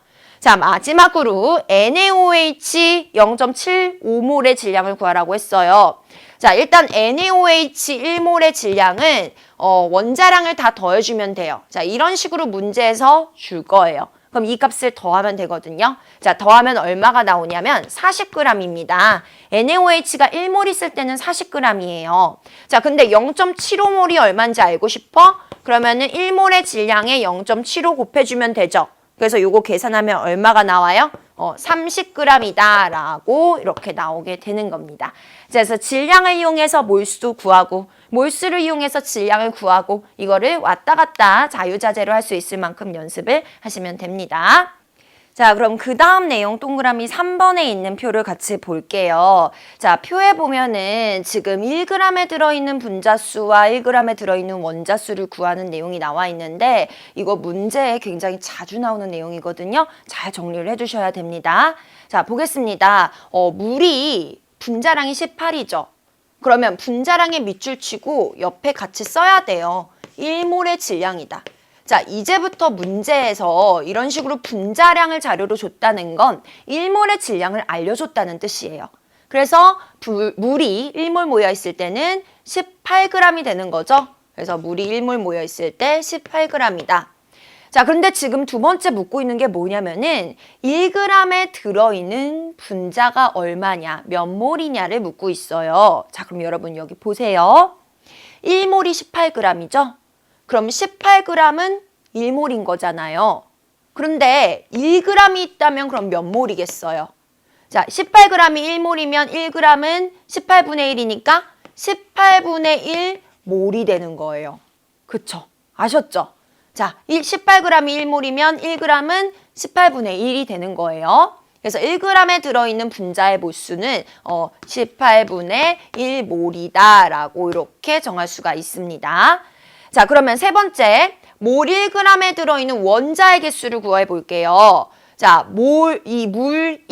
자, 마지막으로 NaOH 0.75몰의 질량을 구하라고 했어요. 자, 일단 NaOH 1몰의 질량은 원자량을 다 더해주면 돼요. 자, 이런 식으로 문제에서 줄 거예요. 그럼 이 값을 더하면 되거든요. 자, 더하면 얼마가 나오냐면 40g입니다. NaOH가 1몰 있을 때는 40g이에요. 자, 근데 0.75몰이 얼마인지 알고 싶어? 그러면은 1몰의 질량에 0.75 곱해주면 되죠. 그래서 요거 계산하면 얼마가 나와요? 30g이다 라고 이렇게 나오게 되는 겁니다. 그래서 질량을 이용해서 몰수 구하고 몰수를 이용해서 질량을 구하고 이거를 왔다 갔다 자유자재로 할 수 있을 만큼 연습을 하시면 됩니다. 자, 그럼 그 다음 내용 동그라미 3번에 있는 표를 같이 볼게요. 자, 표에 보면은 지금 1g에 들어있는 분자수와 1g에 들어있는 원자수를 구하는 내용이 나와 있는데 이거 문제에 굉장히 자주 나오는 내용이거든요. 잘 정리를 해주셔야 됩니다. 자, 보겠습니다. 물이 분자량이 18이죠. 그러면 분자량의 밑줄 치고 옆에 같이 써야 돼요. 1몰의 질량이다. 자, 이제부터 문제에서 이런 식으로 분자량을 자료로 줬다는 건 1몰의 질량을 알려줬다는 뜻이에요. 그래서 물이 1몰 모여 있을 때는 18g이 되는 거죠. 그래서 물이 1몰 모여 있을 때 18g이다. 자, 그런데 지금 두 번째 묻고 있는 게 뭐냐면은 1g에 들어있는 분자가 얼마냐, 몇 몰이냐를 묻고 있어요. 자, 그럼 여러분 여기 보세요. 1몰이 18g이죠? 그럼 18g은 1몰인 거잖아요. 그런데 1g이 있다면 그럼 몇 몰이겠어요? 자, 18g이 1몰이면 1g은 18분의 1이니까 18분의 1 몰이 되는 거예요. 그쵸? 아셨죠? 자, 18g이 1몰이면 1g은 18분의 1이 되는 거예요. 그래서 1g에 들어있는 분자의 몰수는 18분의 1몰이다 라고 이렇게 정할 수가 있습니다. 자, 그러면 세 번째, 몰 1g에 들어있는 원자의 개수를 구해 볼게요. 자, 물 1g에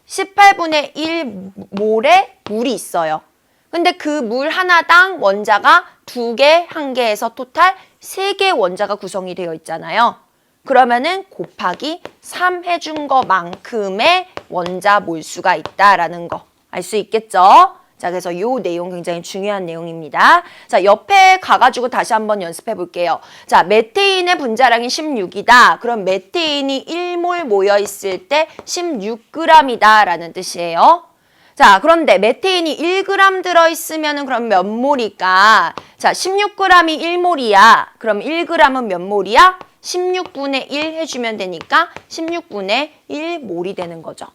18분의 1몰의 물이 있어요. 근데 그 물 하나당 원자가 2개, 1개에서 토탈 3개의 원자가 구성이 되어 있잖아요. 그러면은 곱하기 3 해준 것만큼의 원자 몰수가 있다라는 거 알 수 있겠죠? 자, 그래서 이 내용 굉장히 중요한 내용입니다. 자, 옆에 가가지고 다시 한번 연습해 볼게요. 자, 메테인의 분자량이 16이다. 그럼 메테인이 1몰 모여 있을 때 16g이다 라는 뜻이에요. 자, 그런데 메테인이 1g 들어있으면 그럼 몇 몰일까? 자, 16g이 1몰이야. 그럼 1g은 몇 몰이야? 16분의 1 해주면 되니까 16분의 1몰이 되는 거죠.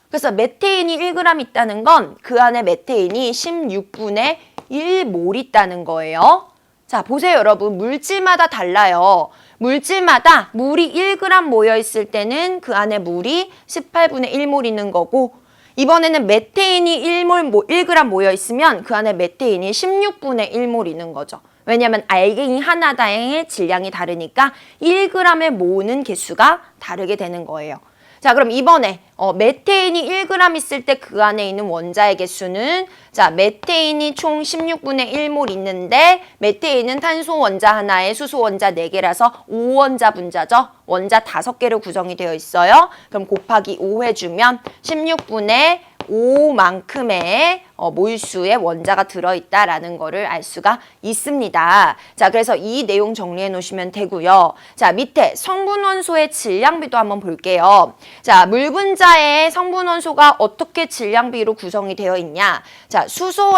그래서 메테인이 1g 있다는 건 그 안에 메테인이 16분의 1몰 있다는 거예요. 자, 보세요 여러분. 물질마다 달라요. 물질마다 물이 1g 모여 있을 때는 그 안에 물이 18분의 1몰 있는 거고, 이번에는 메테인이 1g 모여 있으면 그 안에 메테인이 16분의 1몰 있는 거죠. 왜냐하면 알갱이 하나당의 질량이 다르니까 1g에 모으는 개수가 다르게 되는 거예요. 자, 그럼 이번에 메테인이 1g 있을 때 그 안에 있는 원자의 개수는, 자, 메테인이 총 16분의 1몰 있는데 메테인은 탄소 원자 하나에 수소 원자 4개라서 5원자 분자죠. 원자 5개로 구성이 되어 있어요. 그럼 곱하기 5 해주면 16분의 5만큼의 몰수의 원자가 들어있다라는 거를 알 수가 있습니다. 자, 그래서 이 내용 정리해 놓으시면 되고요. 자, 밑에 성분 원소의 질량비도 한번 볼게요. 자, 물 분자의 성분 원소가 어떻게 질량비로 구성이 되어 있냐? 자, 수소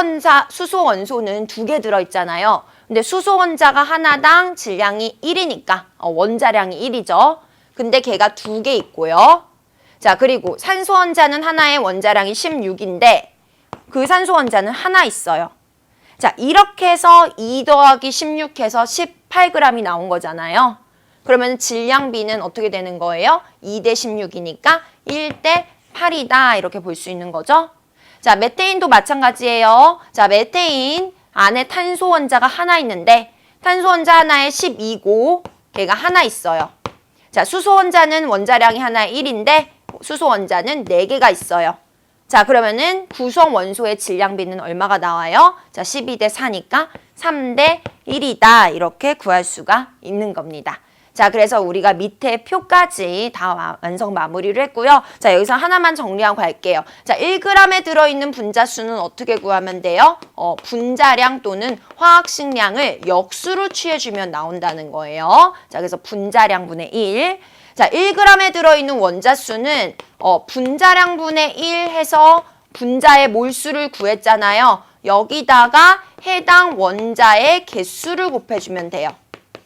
원소는 2개 들어있잖아요. 근데 수소 원자가 하나당 질량이 1이니까 원자량이 1이죠. 근데 걔가 2개 있고요. 자, 그리고 산소 원자는 하나의 원자량이 16인데 그 산소 원자는 하나 있어요. 자, 이렇게 해서 2 더하기 16 해서 18g이 나온 거잖아요. 그러면 질량비는 어떻게 되는 거예요? 2 대 16이니까 1 대 8이다 이렇게 볼 수 있는 거죠. 자, 메테인도 마찬가지예요. 자, 메테인 안에 탄소 원자가 하나 있는데 탄소 원자 하나에 12고 걔가 하나 있어요. 자, 수소 원자는 원자량이 하나에 1인데 수소 원자는 4개가 있어요. 자, 그러면은 구성 원소의 질량비는 얼마가 나와요? 자, 12 대 4니까 3 대 1이다. 이렇게 구할 수가 있는 겁니다. 자, 그래서 우리가 밑에 표까지 다 완성 마무리를 했고요. 자, 여기서 하나만 정리하고 갈게요. 자, 1g에 들어있는 분자 수는 어떻게 구하면 돼요? 분자량 또는 화학식량을 역수로 취해주면 나온다는 거예요. 자, 그래서 분자량분의 1. 자, 1g에 들어있는 원자 수는 분자량분의 1 해서 분자의 몰수를 구했잖아요. 여기다가 해당 원자의 개수를 곱해주면 돼요.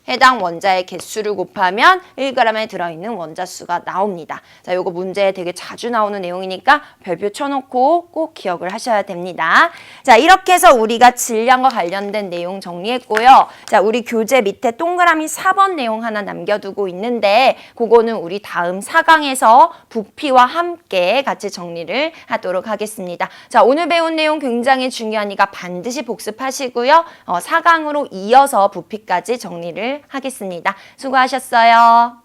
해당 원자의 개수를 곱하면 1g에 들어있는 원자 수가 나옵니다. 자, 요거 문제에 되게 자주 나오는 내용이니까 별표 쳐놓고 꼭 기억을 하셔야 됩니다. 자, 이렇게 해서 우리가 질량과 관련된 내용 정리했고요. 자, 우리 교재 밑에 동그라미 4번 내용 하나 남겨두고 있는데 그거는 우리 다음 4강에서 부피와 함께 같이 정리를 하도록 하겠습니다. 자, 오늘 배운 내용 굉장히 중요하니까 반드시 복습하시고요. 4강으로 이어서 부피까지 정리를 하겠습니다. 수고하셨어요.